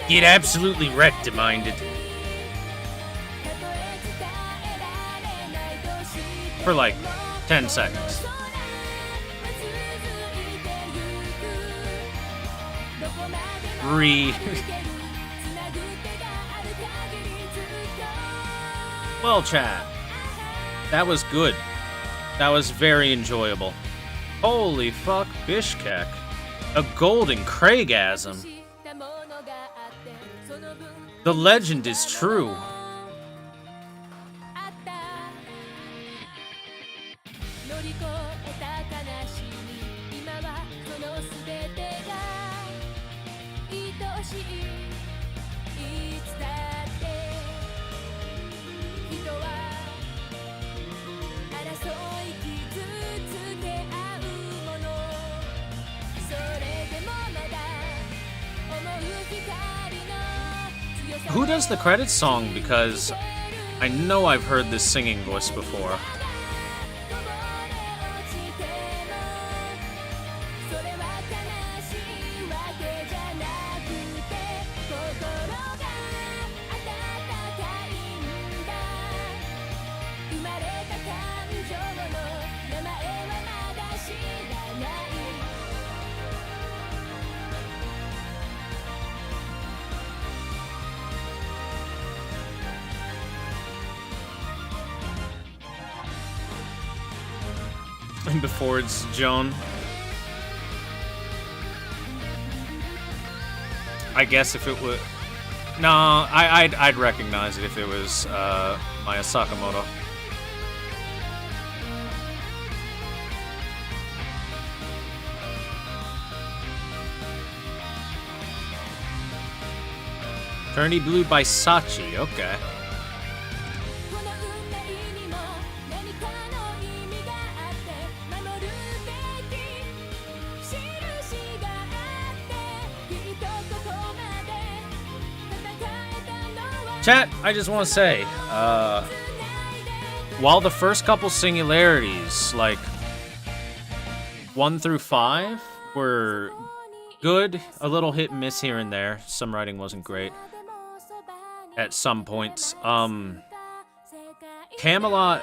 Get absolutely wrecked-minded. For like 10 seconds. Well, chat. That was good. That was very enjoyable. Holy fuck, Bishkek. A golden Craigasm. The legend is true. Who does the credits song? Because I know I've heard this singing voice before. Before it's Joan. I guess if it would... No, I'd recognize it if it was Maya Sakamoto. Eternity Blue by Sachi, okay. Chat, I just want to say, while the first couple singularities, like 1 through 5, were good, a little hit and miss here and there. Some writing wasn't great at some points. Camelot,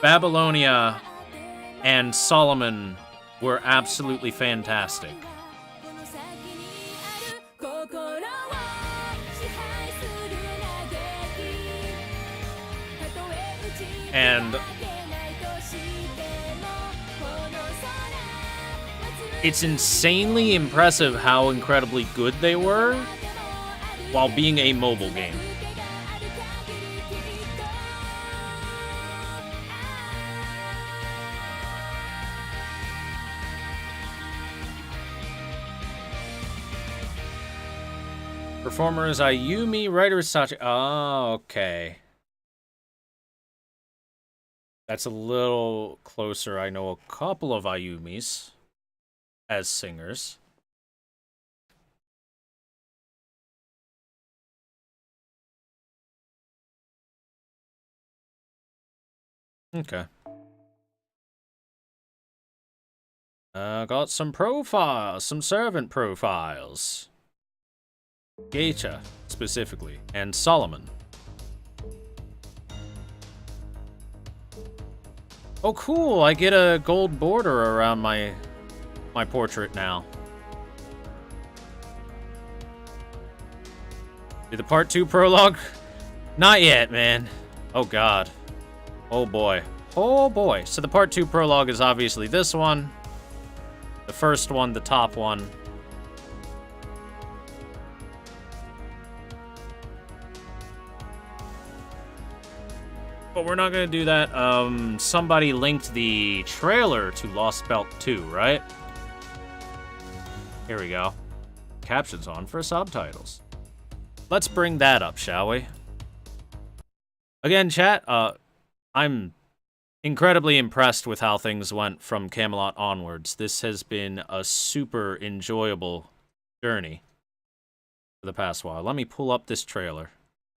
Babylonia, and Solomon were absolutely fantastic. And it's insanely impressive how incredibly good they were while being a mobile game. Performer is Ayumi, writer is Sachi. Oh, okay. That's a little closer. I know a couple of Ayumis as singers. Okay. Got some profiles, some servant profiles. Geisha, specifically, and Solomon. Oh, cool! I get a gold border around my portrait now. Did the part 2 prologue? Not yet, man. Oh, God. Oh, boy. Oh, boy. So the part 2 prologue is obviously this one. The first one, the top one. But we're not gonna do that. Somebody linked the trailer to Lost Belt 2, right? Here we go. Captions on for subtitles. Let's bring that up, shall we? Again, chat, I'm incredibly impressed with how things went from Camelot onwards. This has been a super enjoyable journey for the past while. Let me pull up this trailer.